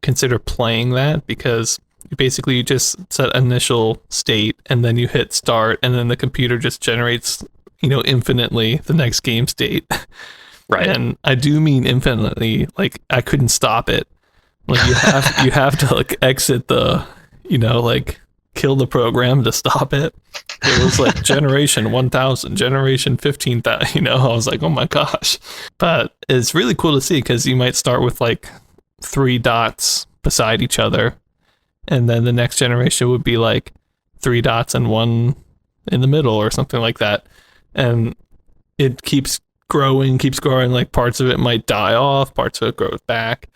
consider playing that, because basically you just set initial state and then you hit start, and then the computer just generates, infinitely the next game state. Right. And I do mean infinitely, like I couldn't stop it. Like you have to like exit the, kill the program to stop it. It was like generation 1000, generation 15,000, I was like, oh my gosh. But it's really cool to see, because you might start with like 3 dots beside each other, and then the next generation would be like 3 dots and 1 in the middle or something like that. And it keeps growing, like parts of it might die off, parts of it grows back.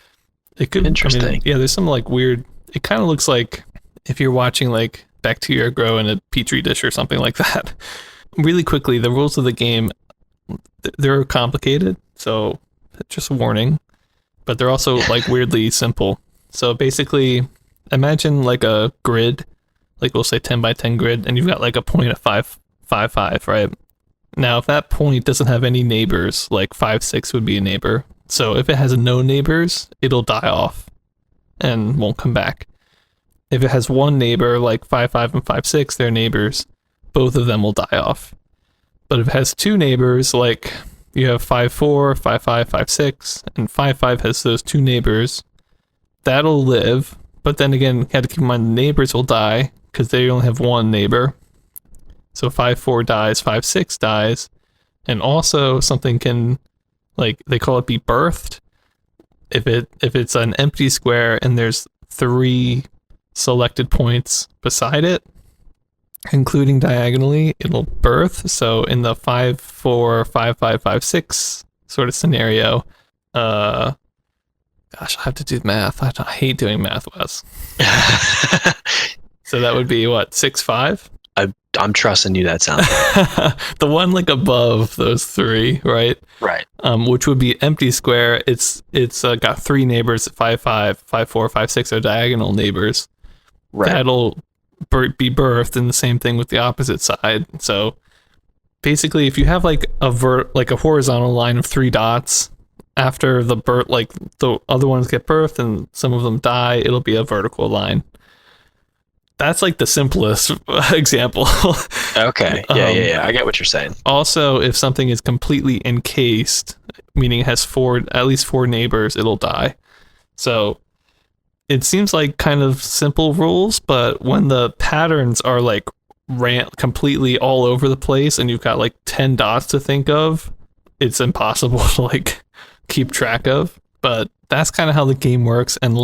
It could, interesting. There's some like weird, it kind of looks like if you're watching like bacteria grow in a petri dish or something like that. Really quickly, the rules of the game, they're complicated, so just warning, but they're also like weirdly simple. So basically, imagine like a grid, like we'll say 10 by 10 grid, and you've got like a point at 5, 5, 5, right? Now, if that point doesn't have any neighbors, like 5, 6 would be a neighbor. So if it has no neighbors, it'll die off and won't come back. If it has one neighbor, like 5, 5, and 5, 6, they're neighbors, both of them will die off. But if it has 2 neighbors, like you have 5, 4, 5, 5, 5, 6, and 5, 5 has those 2 neighbors, that'll live. But then again, you have to keep in mind the neighbors will die because they only have one neighbor. So 5, 4 dies, 5, 6 dies. And also something can, like they call it, be birthed. If it's an empty square and there's 3 selected points beside it, including diagonally, it'll birth. So in the 5, 4, 5, 5, 5, 6 sort of scenario, gosh, I have to do math. I hate doing math, Wes. So that would be what, 6, 5? I'm trusting you. That sounds right. The one like above those 3, right? Right. Which would be empty square. It's got 3 neighbors. 5, 5, 5, 4, 5, 6 are diagonal neighbors. Right. That'll be birthed, and the same thing with the opposite side. So basically, if you have like a horizontal line of 3 dots, after the birth, like the other ones get birthed and some of them die, it'll be a vertical line. That's like the simplest example. Okay. Yeah. I get what you're saying. Also, if something is completely encased, meaning it has at least 4 neighbors, it'll die. So it seems like kind of simple rules, but when the patterns are like completely all over the place and you've got like 10 dots to think of, it's impossible to like keep track of. But that's kind of how the game works. And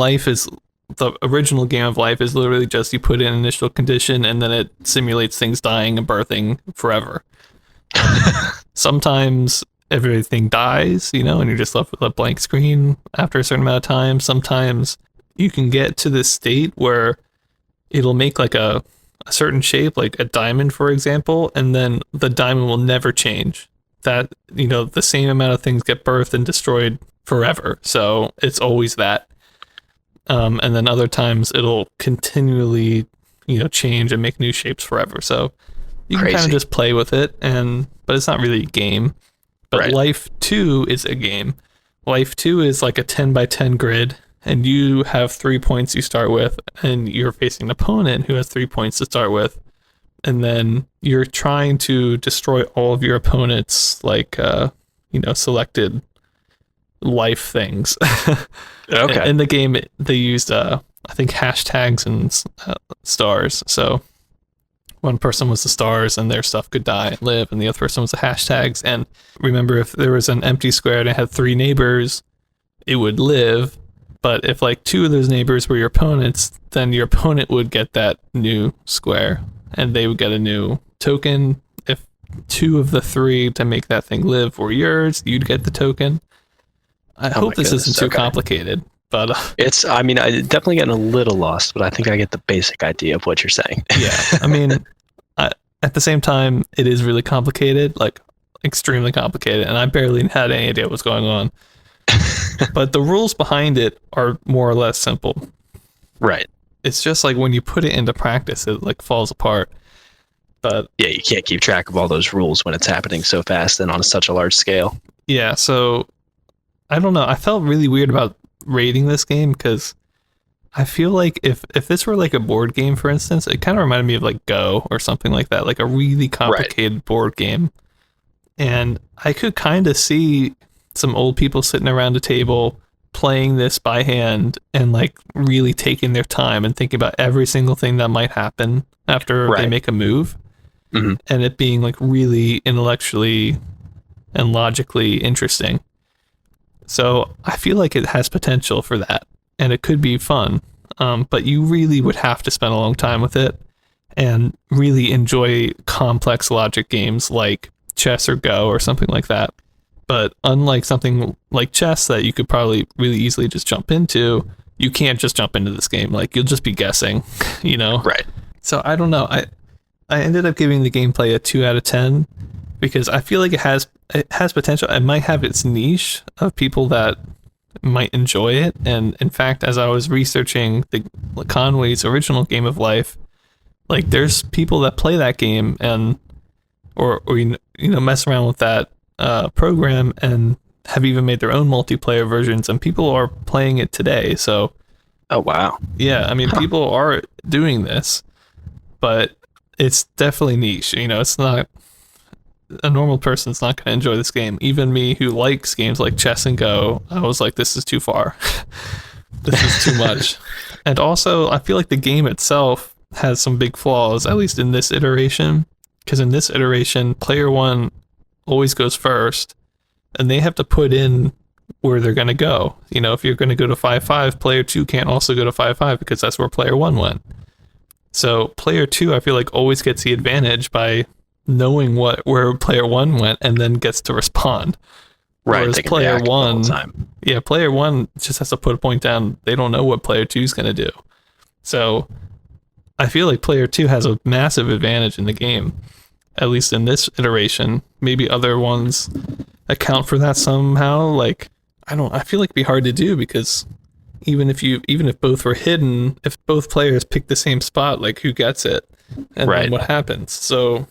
the original Game of Life is literally just you put in initial condition and then it simulates things dying and birthing forever. Sometimes everything dies, and you're just left with a blank screen after a certain amount of time. Sometimes you can get to this state where it'll make like a certain shape, like a diamond, for example, and then the diamond will never change. That, the same amount of things get birthed and destroyed forever. So it's always that. And then other times it'll continually, change and make new shapes forever. So you can kind of just play with it, but it's not really a game. But right. Life 2 is a game. Life 2 is like a 10 by 10 grid, and you have 3 points you start with, and you're facing an opponent who has 3 points to start with. And then you're trying to destroy all of your opponent's selected life things. Okay. In the game, they used, I think, hashtags and stars. So one person was the stars and their stuff could die and live, and the other person was the hashtags. And remember, if there was an empty square and it had 3 neighbors, it would live. But if like 2 of those neighbors were your opponents, then your opponent would get that new square and they would get a new token. If 2 of the 3 to make that thing live were yours, you'd get the token. I hope this isn't too complicated, but I definitely getting a little lost, but I think I get the basic idea of what you're saying. Yeah. I mean, at the same time, it is really complicated, like extremely complicated, and I barely had any idea what was going on. But the rules behind it are more or less simple. Right. It's just like when you put it into practice, it like falls apart. But yeah, you can't keep track of all those rules when it's happening so fast and on such a large scale. Yeah, so I don't know. I felt really weird about rating this game because I feel like if this were like a board game, for instance, it kind of reminded me of like Go or something like that, like a really complicated board game. And I could kind of see some old people sitting around a table playing this by hand and like really taking their time and thinking about every single thing that might happen after they make a move. Mm-hmm. And it being like really intellectually and logically interesting. So I feel like it has potential for that, and it could be fun. But you really would have to spend a long time with it and really enjoy complex logic games like chess or Go or something like that. But unlike something like chess that you could probably really easily just jump into, you can't just jump into this game. Like, you'll just be guessing, Right. So I don't know. I ended up giving the gameplay a 2 out of 10 because I feel like it has potential. It might have its niche of people that might enjoy it. And in fact, as I was researching the Conway's original Game of Life, like there's people that play that game and or mess around with that program and have even made their own multiplayer versions, and people are playing it today. So oh wow. Yeah, I mean, people are doing this, but it's definitely niche. It's not a normal person's not going to enjoy this game. Even me, who likes games like chess and Go, I was like, this is too far. This is too much. And also, I feel like the game itself has some big flaws, at least in this iteration, because in this iteration, player 1 always goes first, and they have to put in where they're going to go. If you're going to go to 5-5, player 2 can't also go to 5-5 because that's where player 1 went. So player 2, I feel like, always gets the advantage by knowing where player 1 went and then gets to respond. Right. Whereas player 1, player 1 just has to put a point down. They don't know what player 2 is going to do. So I feel like player 2 has a massive advantage in the game, at least in this iteration. Maybe other ones account for that somehow. Like, I feel like it'd be hard to do because even if both were hidden, if both players pick the same spot, like who gets it and then what happens? So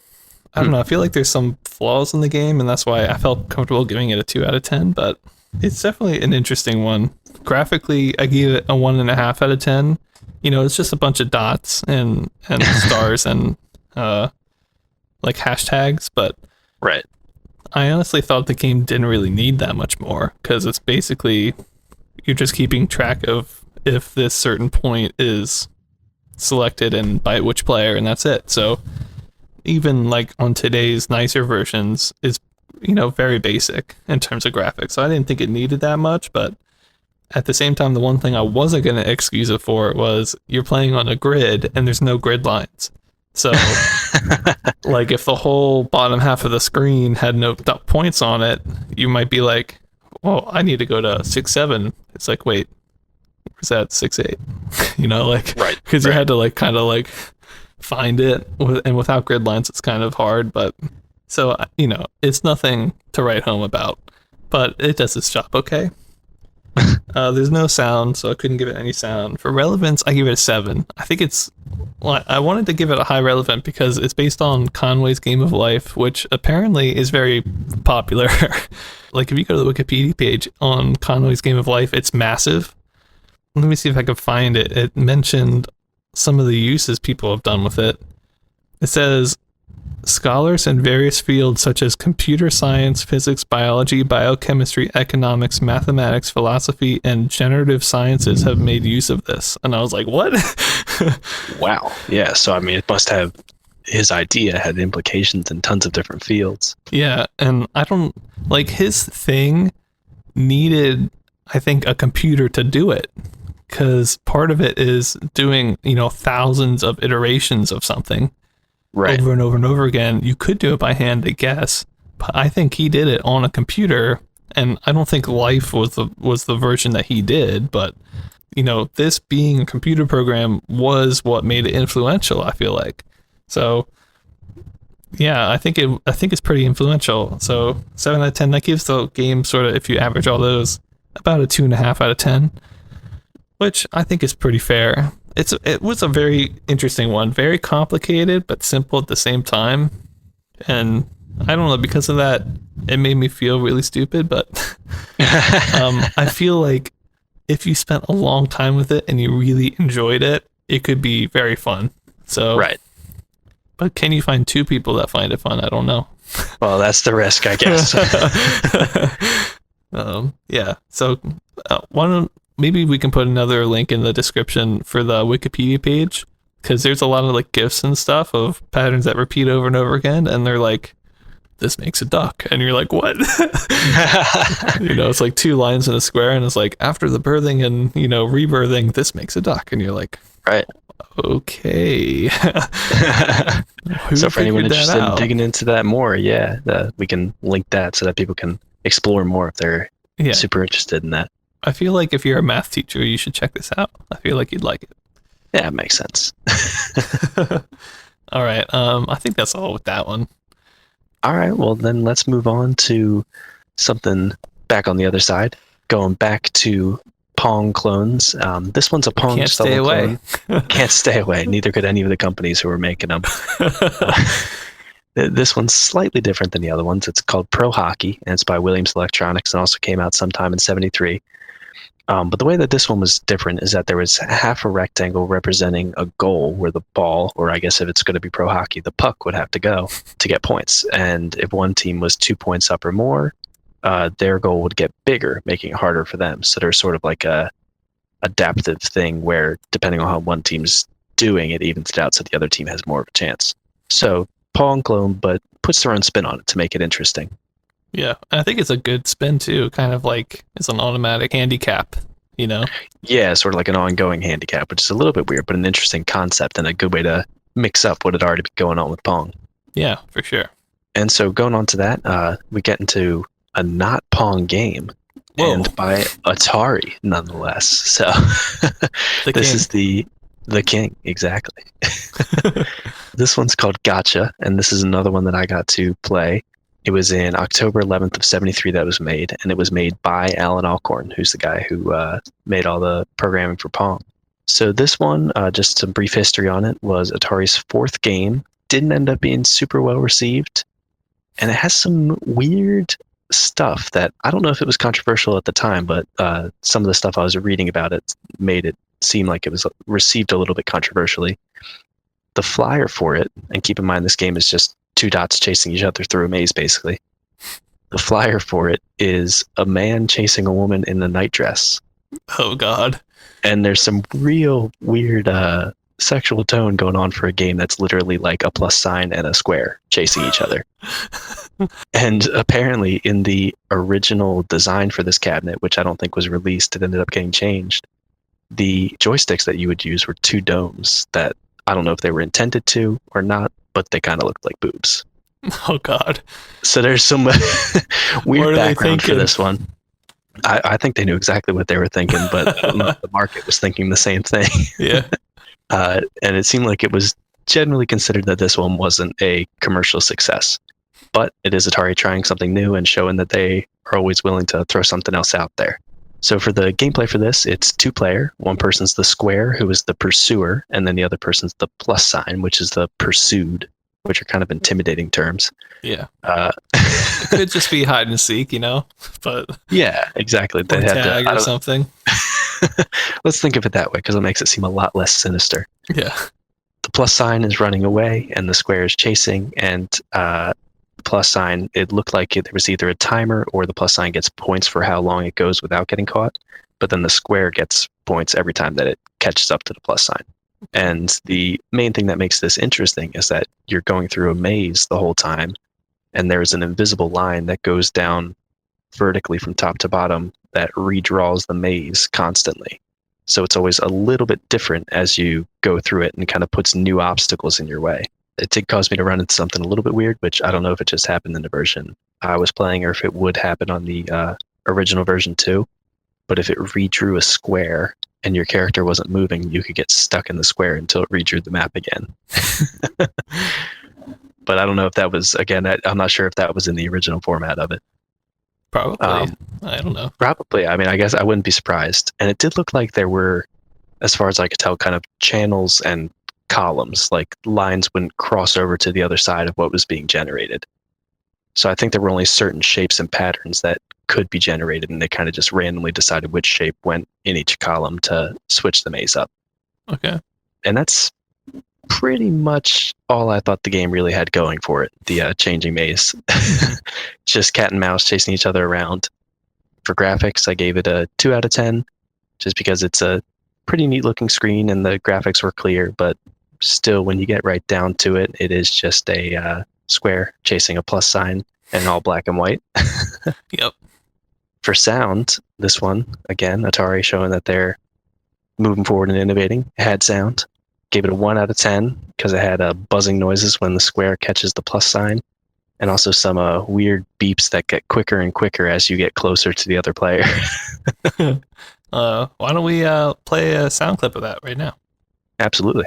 I don't know. I feel like there's some flaws in the game, and that's why I felt comfortable giving it a 2 out of 10, but it's definitely an interesting one. Graphically, I gave it a 1.5 out of 10. It's just a bunch of dots and stars and like hashtags, but right. I honestly thought the game didn't really need that much more because it's basically you're just keeping track of if this certain point is selected and by which player, and that's it. So even like on today's nicer versions is very basic in terms of graphics. So I didn't think it needed that much, but at the same time, the one thing I wasn't going to excuse it for was you're playing on a grid and there's no grid lines. So like if the whole bottom half of the screen had no points on it, you might be like, well, I need to go to 6-7. It's like, wait, where's that 6-8? Like, right. Because you had to like kind of like find it, and without grid lines, it's kind of hard. But so, it's nothing to write home about, but it does its job okay. There's no sound, so I couldn't give it any sound. For relevance, I give it a 7. I think I wanted to give it a high relevant because it's based on Conway's Game of Life, which apparently is very popular. Like, if you go to the Wikipedia page on Conway's Game of Life, it's massive. Let me see if I can find it. It mentioned some of the uses people have done with it. It says Scholars in various fields such as computer science, physics, biology, biochemistry, economics, mathematics, philosophy, and generative sciences have made use of this. And I was like, what? Wow. Yeah. So, I mean, it must have, his idea had implications in tons of different fields. Yeah. And I don't, like, his thing needed, I think, a computer to do it. Because part of it is doing, thousands of iterations of something. Right. Over and over and over again. You could do it by hand, I guess, but I think he did it on a computer, and I don't think Life was the version that he did, but this being a computer program was what made it influential, I feel like. So yeah, I think it's pretty influential. So 7 out of 10, that gives the game sort of, if you average all those, about a 2.5 out of 10, which I think is pretty fair. It was a very interesting one, very complicated but simple at the same time, and I don't know, because of that, it made me feel really stupid. But I feel like if you spent a long time with it and you really enjoyed it, it could be very fun. So right. But can you find two people that find it fun? I don't know. Well, that's the risk, I guess. Yeah. So maybe we can put another link in the description for the Wikipedia page, because there's a lot of like GIFs and stuff of patterns that repeat over and over again, and they're like, this makes a duck, and you're like, what? It's like 2 lines in a square, and it's like, after the birthing and rebirthing, this makes a duck, and you're like, right. Okay. So for anyone interested in digging into that more, we can link that so that people can explore more if they're super interested in that. I feel like if you're a math teacher, you should check this out. I feel like you'd like it. Yeah, it makes sense. All right. I think that's all with that one. All right. Well, then let's move on to something back on the other side. Going back to Pong clones. This one's a Pong Can't stay away. Clone. Can't stay away. Neither could any of the companies who were making them. This one's slightly different than the other ones. It's called Pro Hockey, and it's by Williams Electronics, and also came out sometime in '73. But the way that this one was different is that there was half a rectangle representing a goal where the ball, or I guess if it's going to be pro hockey, the puck would have to go to get points. And if one team was 2 points up or more, their goal would get bigger, making it harder for them. So there's sort of like a adaptive thing where depending on how one team's doing, it evens it out so the other team has more of a chance. So Pong clone, but puts their own spin on it to make it interesting. Yeah, I think it's a good spin too, kind of like it's an automatic handicap, Yeah, sort of like an ongoing handicap, which is a little bit weird, but an interesting concept and a good way to mix up what had already been going on with Pong. Yeah, for sure. And so going on to that, we get into a not Pong game. Whoa. And by Atari, nonetheless. So this is the king, exactly. This one's called Gotcha, and this is another one that I got to play. It was in October 11th of '73 that was made, and it was made by Alan Alcorn, who's the guy who made all the programming for Pong. So this one, just some brief history on it, was Atari's 4th game. Didn't end up being super well received, and it has some weird stuff that I don't know if it was controversial at the time, but some of the stuff I was reading about it made it seem like it was received a little bit controversially. The flyer for it, and keep in mind this game is just 2 dots chasing each other through a maze, basically. The flyer for it is a man chasing a woman in a nightdress. Oh, God. And there's some real weird sexual tone going on for a game that's literally like a plus sign and a square chasing each other. And apparently in the original design for this cabinet, which I don't think was released, it ended up getting changed. The joysticks that you would use were 2 domes that I don't know if they were intended to or not, but they kind of looked like boobs. Oh, God. So there's some weird background for this one. I think they knew exactly what they were thinking, but the market was thinking the same thing. Yeah. And it seemed like it was generally considered that this one wasn't a commercial success. But it is Atari trying something new and showing that they are always willing to throw something else out there. So for the gameplay for this, it's 2-player. One person's the square, who is the pursuer, and then the other person's the plus sign, which is the pursued, which are kind of intimidating terms. Yeah. It could just be hide and seek, but yeah, exactly. They had tag or something. Let's think of it that way, because it makes it seem a lot less sinister. Yeah. the plus sign is running away and the square is chasing, and the plus sign, it looked like there was either a timer or the plus sign gets points for how long it goes without getting caught, but then the square gets points every time that it catches up to the plus sign. And the main thing that makes this interesting is that you're going through a maze the whole time, and there's an invisible line that goes down vertically from top to bottom that redraws the maze constantly. So it's always a little bit different as you go through it and kind of puts new obstacles in your way. It did cause me to run into something a little bit weird, which I don't know if it just happened in the version I was playing or if it would happen on the original version too. But if it redrew a square and your character wasn't moving, you could get stuck in the square until it redrew the map again. But I don't know if that was, again, I'm not sure if that was in the original format of it. Probably. I don't know. Probably. I mean, I guess I wouldn't be surprised. And it did look like there were, as far as I could tell, kind of channels and columns, like lines wouldn't cross over to the other side of what was being generated. So I think there were only certain shapes and patterns that could be generated, and they kind of just randomly decided which shape went in each column to switch the maze up. Okay. And that's pretty much all I thought the game really had going for it, the changing maze. Just cat and mouse chasing each other around. For graphics, I gave it a 2 out of 10, just because it's a pretty neat looking screen and the graphics were clear, but still, when you get right down to it, it is just a square chasing a plus sign and all black and white. Yep. For sound, this one, again, Atari showing that they're moving forward and innovating. It had sound. Gave it a 1 out of 10 because it had buzzing noises when the square catches the plus sign, and also some weird beeps that get quicker and quicker as you get closer to the other player. Why don't we play a sound clip of that right now? Absolutely.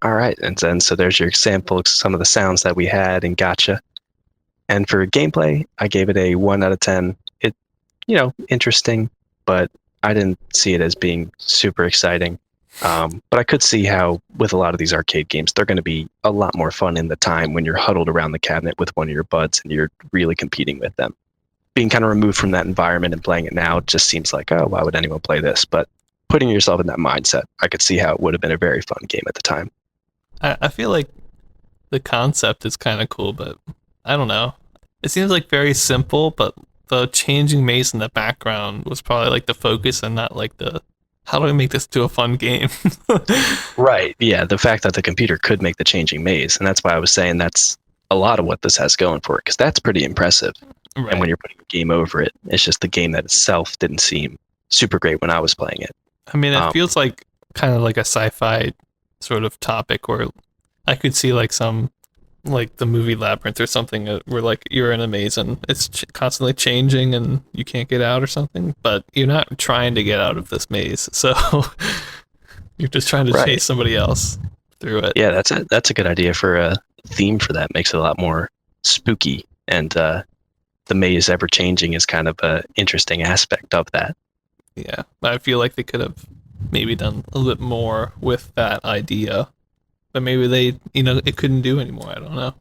All right, and then so there's your sample of some of the sounds that we had in Gotcha. And for gameplay, I gave it a 1 out of 10. It, interesting, but I didn't see it as being super exciting. But I could see how, with a lot of these arcade games, they're going to be a lot more fun in the time when you're huddled around the cabinet with one of your buds and you're really competing with them. Being kind of removed from that environment and playing it now just seems like, oh, why would anyone play this? But putting yourself in that mindset, I could see how it would have been a very fun game at the time. I feel like the concept is kind of cool, but I don't know. It seems like very simple, but the changing maze in the background was probably like the focus and not like the, how do I make this to a fun game? Right. Yeah. The fact that the computer could make the changing maze. And that's why I was saying that's a lot of what this has going for it, because that's pretty impressive. Right. And when you're putting a game over it, it's just the game that itself didn't seem super great when I was playing it. I mean, it feels like kind of like a sci-fi sort of topic where I could see like some, like the movie Labyrinth or something where like you're in a maze and it's constantly changing and you can't get out or something, but you're not trying to get out of this maze, so you're just trying to chase somebody else through it. Yeah, that's a good idea for a theme for that. Makes it a lot more spooky, and the maze ever changing is kind of an interesting aspect of that. Yeah, I feel like they could have maybe done a little bit more with that idea. But maybe they, it couldn't do anymore. I don't know.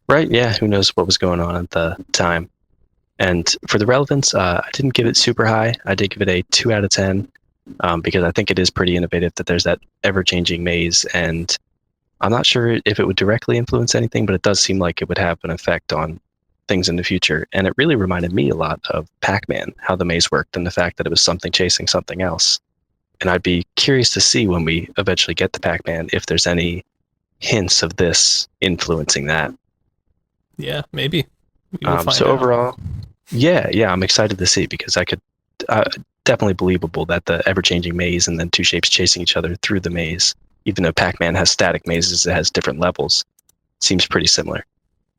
Right, yeah. Who knows what was going on at the time. And for the relevance, I didn't give it super high. I did give it a 2 out of 10 because I think it is pretty innovative that there's that ever-changing maze. And I'm not sure if it would directly influence anything, but it does seem like it would have an effect on things in the future. And it really reminded me a lot of Pac-Man, how the maze worked, and the fact that it was something chasing something else. And I'd be curious to see when we eventually get to Pac-Man if there's any hints of this influencing that. Yeah, maybe. So overall, yeah, I'm excited to see, because I could definitely believable that the ever-changing maze and then two shapes chasing each other through the maze, even though Pac-Man has static mazes, it has different levels. Seems pretty similar.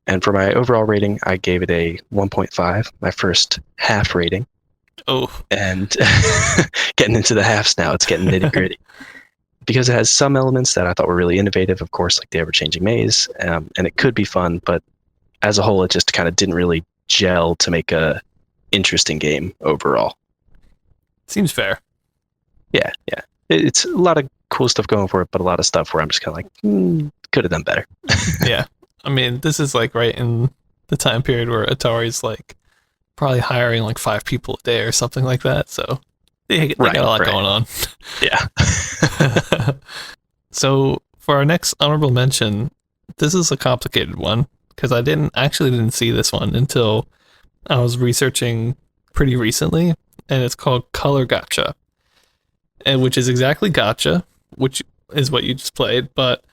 And for my overall rating, I gave it a 1.5, my first half rating. Oh. And getting into the halves now, it's getting nitty gritty. Because it has some elements that I thought were really innovative, of course, like the ever-changing maze, and it could be fun, but as a whole, it just kind of didn't really gel to make a interesting game overall. Seems fair. Yeah. It's a lot of cool stuff going for it, but a lot of stuff where I'm just kind of like, could have done better. Yeah. I mean, this is like right in the time period where Atari's like probably hiring like 5 people a day or something like that. So they got a lot going on. Yeah. So for our next honorable mention, this is a complicated one because I didn't see this one until I was researching pretty recently, and it's called Color Gotcha, and which is exactly Gotcha, which is what you just played, but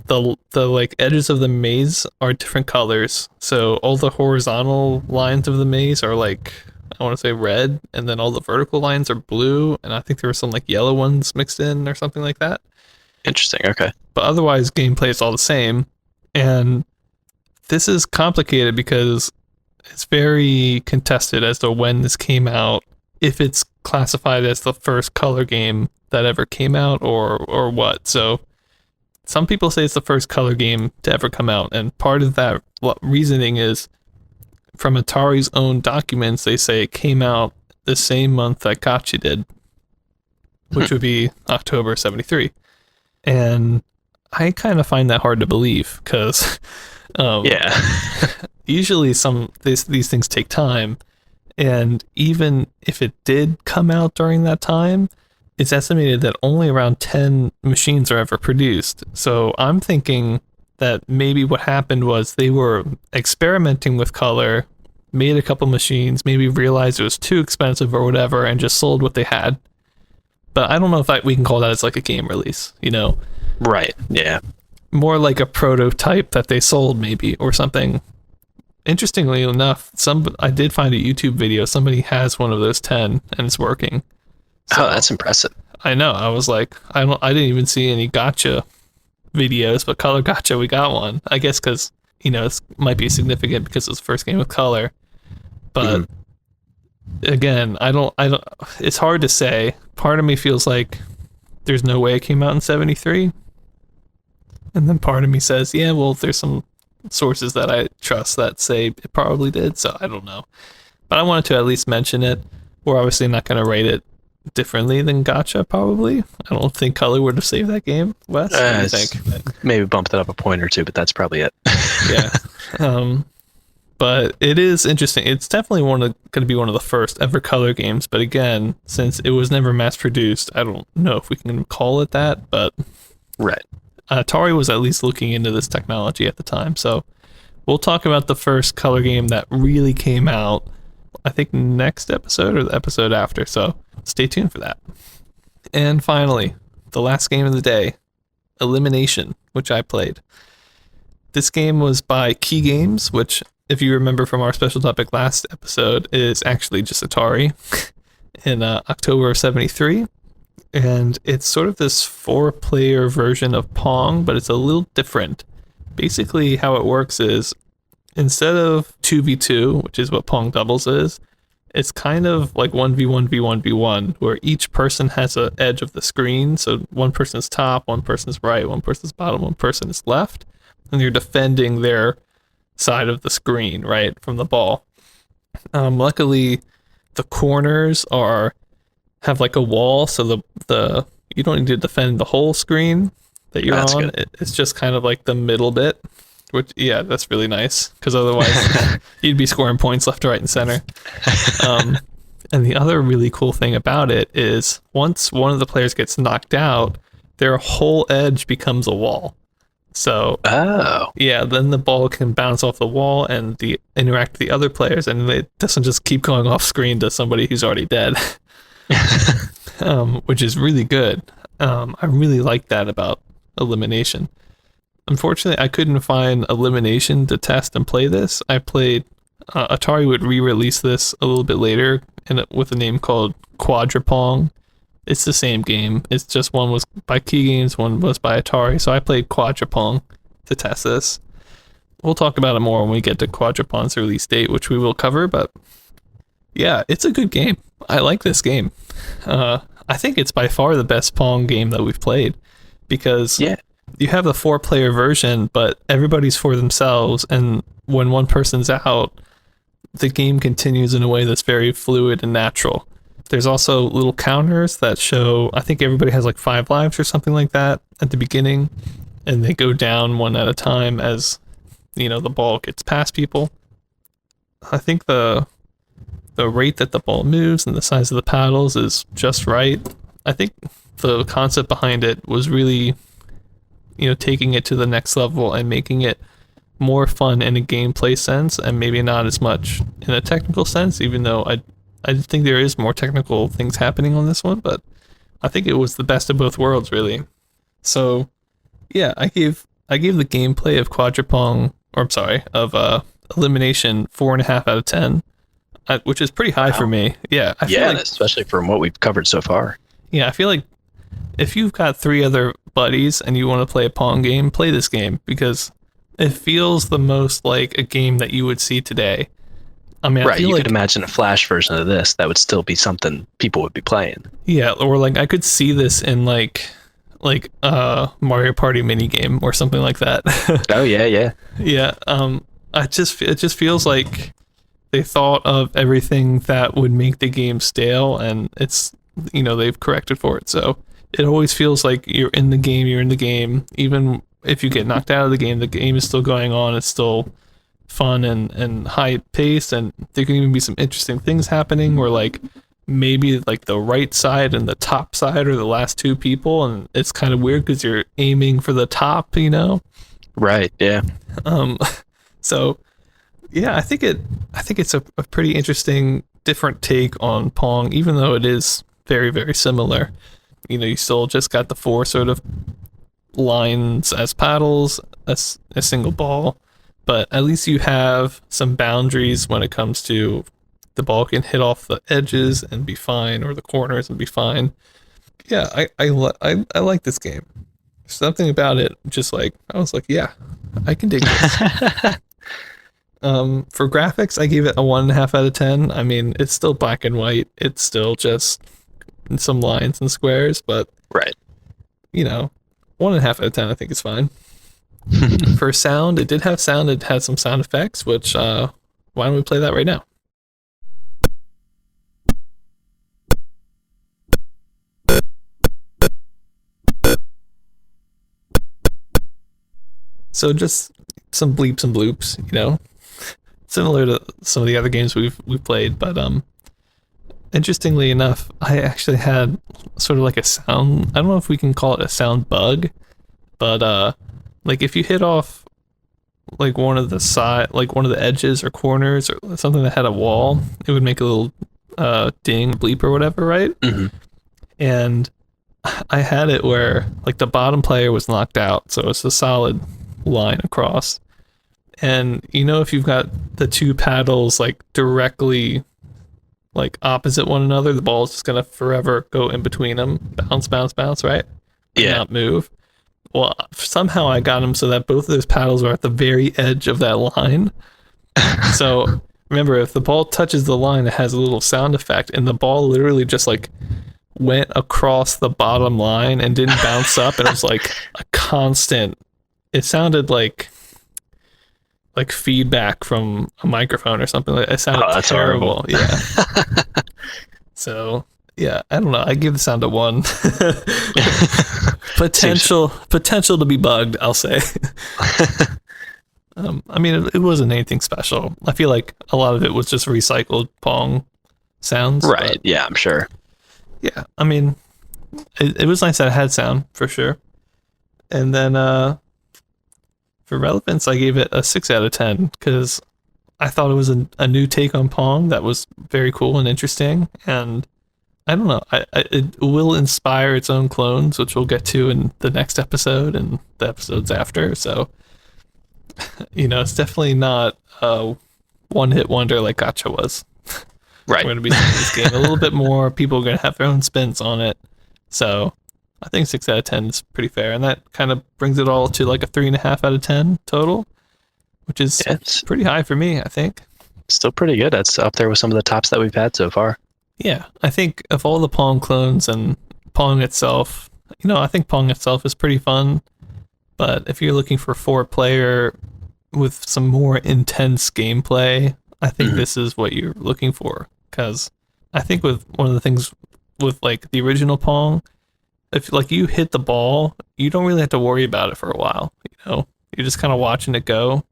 the like edges of the maze are different colors. So all the horizontal lines of the maze are like, I want to say red, and then all the vertical lines are blue, and I think there were some like yellow ones mixed in or something like that. Interesting. Okay. But otherwise, gameplay is all the same. And this is complicated because it's very contested as to when this came out, if it's classified as the first color game that ever came out or what. So some people say it's the first color game to ever come out. And part of that reasoning is from Atari's own documents, they say it came out the same month that Gotcha did, which would be October 73. And I kind of find that hard to believe because usually these things take time, and even if it did come out during that time, it's estimated that only around 10 machines are ever produced. So I'm thinking that maybe what happened was they were experimenting with color, made a couple machines, maybe realized it was too expensive or whatever, and just sold what they had. But I don't know if we can call that as like a game release, you know? Right. Yeah. More like a prototype that they sold maybe or something. Interestingly enough, I did find a YouTube video. Somebody has one of those 10 and it's working. So, that's impressive. I know. I was like, I didn't even see any Gotcha videos, but Color Gotcha, we got one. I guess because, you know, it might be significant because it was the first game with color. But again, I don't, it's hard to say. Part of me feels like there's no way it came out in 73. And then part of me says, yeah, well, there's some sources that I trust that say it probably did. So I don't know. But I wanted to at least mention it. We're obviously not going to rate it differently than Gotcha, probably. I don't think color would have saved that game. Wes, what do you think? Maybe bumped it up a point or two, but that's probably it. Yeah. But it is interesting. It's definitely going to be one of the first ever color games. But again, since it was never mass produced, I don't know if we can call it that. But right. Atari was at least looking into this technology at the time. So we'll talk about the first color game that really came out, I think, next episode or the episode after. So stay tuned for that. And finally, the last game of the day, Elimination, which I played. This game was by Key Games, which, if you remember from our special topic last episode, is actually just Atari in October of 73. And it's sort of this 4-player version of Pong, but it's a little different. Basically, how it works is instead of 2v2, which is what Pong Doubles is, it's kind of like 1v1v1v1, where each person has an edge of the screen. So one person's top, one person's right, one person's bottom, one person is left. And you're defending their side of the screen, right, from the ball. Luckily, the corners have like a wall, so the you don't need to defend the whole screen that you're on. It's just kind of like the middle bit, which, yeah, that's really nice, because otherwise you'd be scoring points left, right, and center. And the other really cool thing about it is once one of the players gets knocked out, their whole edge becomes a wall. So, yeah, then the ball can bounce off the wall and interact with the other players, and it doesn't just keep going off screen to somebody who's already dead. Which is really good. I really like that about Elimination. Unfortunately, I couldn't find Elimination to test and play this. I played Atari would re-release this a little bit later with a name called Quadrapong. It's the same game. It's just one was by Key Games, one was by Atari. So I played Quadrapong to test this. We'll talk about it more when we get to Quadrapong's release date, which we will cover. But yeah, it's a good game. I like this game. I think it's by far the best Pong game that we've played, because you have the 4-player version, but everybody's for themselves. And when one person's out, the game continues in a way that's very fluid and natural. There's also little counters that show, I think everybody has like 5 lives or something like that at the beginning, and they go down one at a time as, you know, the ball gets past people. I think the rate that the ball moves and the size of the paddles is just right. I think the concept behind it was really, taking it to the next level and making it more fun in a gameplay sense and maybe not as much in a technical sense, even though I think there is more technical things happening on this one, but I think it was the best of both worlds, really. So, yeah, I gave the gameplay of Quadrupong, or I'm sorry, of Elimination 4.5 out of 10, which is pretty high for me. Yeah, I feel like, especially from what we've covered so far. Yeah, I feel like if you've got 3 other buddies and you want to play a Pong game, play this game because it feels the most like a game that you would see today. I mean, right, you could imagine a Flash version of this that would still be something people would be playing. Yeah, or like I could see this in like Mario Party minigame or something like that. Oh yeah. Yeah. It just feels like they thought of everything that would make the game stale, and it's they've corrected for it. So it always feels like you're in the game. Even if you get knocked out of the game is still going on. It's still fun and high paced, and there can even be some interesting things happening where like maybe like the right side and the top side are the last 2 people, and it's kind of weird because you're aiming for the top, Right. Yeah. So yeah, I think it's a pretty interesting, different take on Pong, even though it is very, very similar. You still just got the 4 sort of lines as paddles, as a single ball, but at least you have some boundaries when it comes to the ball can hit off the edges and be fine, or the corners and be fine. Yeah, I like this game. Something about it, just like I was like, yeah, I can dig this. For graphics, I gave it a 1.5 out of 10. I mean, it's still black and white. It's still just some lines and squares, but right. 1.5 out of 10, I think is fine. For sound, it did have sound. It had some sound effects, which why don't we play that right now? So just some bleeps and bloops, similar to some of the other games we've played. But interestingly enough, I actually had sort of like a sound. I don't know if we can call it a sound bug, but like if you hit off like one of the edges or corners or something that had a wall, it would make a little ding, bleep or whatever, right? Mm-hmm. And I had it where like the bottom player was knocked out, so it's a solid line across. And if you've got the 2 paddles like directly like opposite one another, the ball is just gonna forever go in between them, bounce, right? Yeah. Not move. Well, somehow I got them so that both of those paddles are at the very edge of that line. So remember, if the ball touches the line, it has a little sound effect, and the ball literally just like went across the bottom line and didn't bounce up, and it was like a constant. It sounded like feedback from a microphone or something. Like it sounded that's terrible. horrible. Yeah. So yeah, I don't know. I give the sound a 1. potential to be bugged, I'll say. I mean, it wasn't anything special. I feel like a lot of it was just recycled Pong sounds. Right. Yeah, I'm sure. Yeah, I mean, it was nice that it had sound for sure. And then for relevance, I gave it a 6 out of 10 because I thought it was a new take on Pong that was very cool and interesting. And I don't know, it will inspire its own clones, which we'll get to in the next episode and the episodes after. So, it's definitely not a one-hit wonder like Gacha was. Right. We're going to be seeing this game a little bit more. People are going to have their own spins on it. So I think 6 out of 10 is pretty fair. And that kind of brings it all to like a 3.5 out of 10 total, which is pretty high for me, I think. Still pretty good. That's up there with some of the tops that we've had so far. Yeah. I think of all the Pong clones and Pong itself, I think Pong itself is pretty fun. But if you're looking for 4-player with some more intense gameplay, I think this is what you're looking for. Because I think with one of the things with like the original Pong, if like you hit the ball, you don't really have to worry about it for a while. You're just kind of watching it go.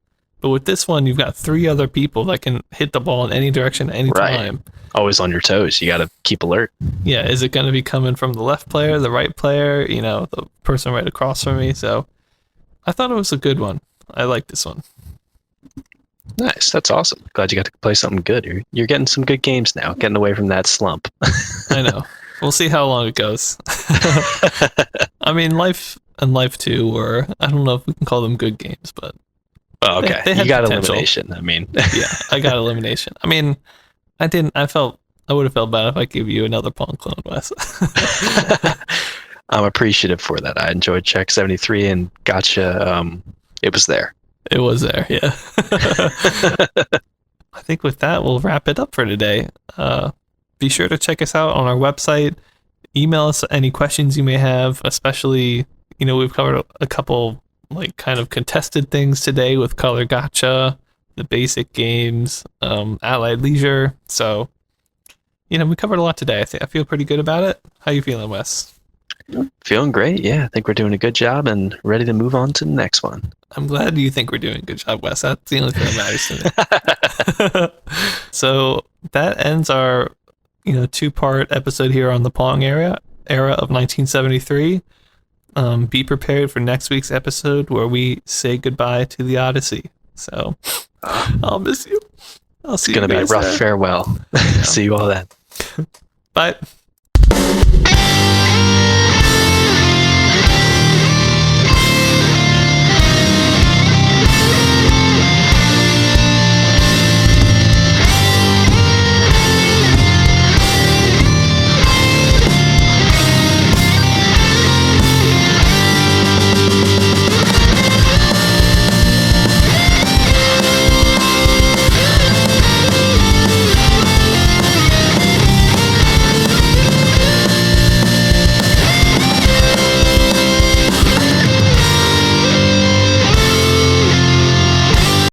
But with this one, you've got 3 other people that can hit the ball in any direction at any time. Always on your toes. You got to keep alert. Yeah, is it going to be coming from the left player, the right player, the person right across from me? So I thought it was a good one. I like this one. Nice. That's awesome. Glad you got to play something good. You're getting some good games now, getting away from that slump. I know. We'll see how long it goes. I mean, Life and Life 2 were, I don't know if we can call them good games, but okay. They you got potential. Elimination. I mean, yeah, I got Elimination. I mean, I would have felt bad if I gave you another Pong clone, Wes. I'm appreciative for that. I enjoyed Check 73 and Gotcha. It was there. It was there, yeah. I think with that, we'll wrap it up for today. Be sure to check us out on our website. Email us any questions you may have, especially, we've covered a couple kind of contested things today with Color Gotcha, the basic games, Allied Leisure. So, we covered a lot today. I feel pretty good about it. How you feeling, Wes? Feeling great. Yeah, I think we're doing a good job and ready to move on to the next one. I'm glad you think we're doing a good job, Wes. That's the only thing that matters to me. So that ends our, 2-part episode here on the Pong era of 1973. Be prepared for next week's episode where we say goodbye to the Odyssey. So I'll miss you. I'll see you guys. It's going to be a rough farewell. See you all then. Bye.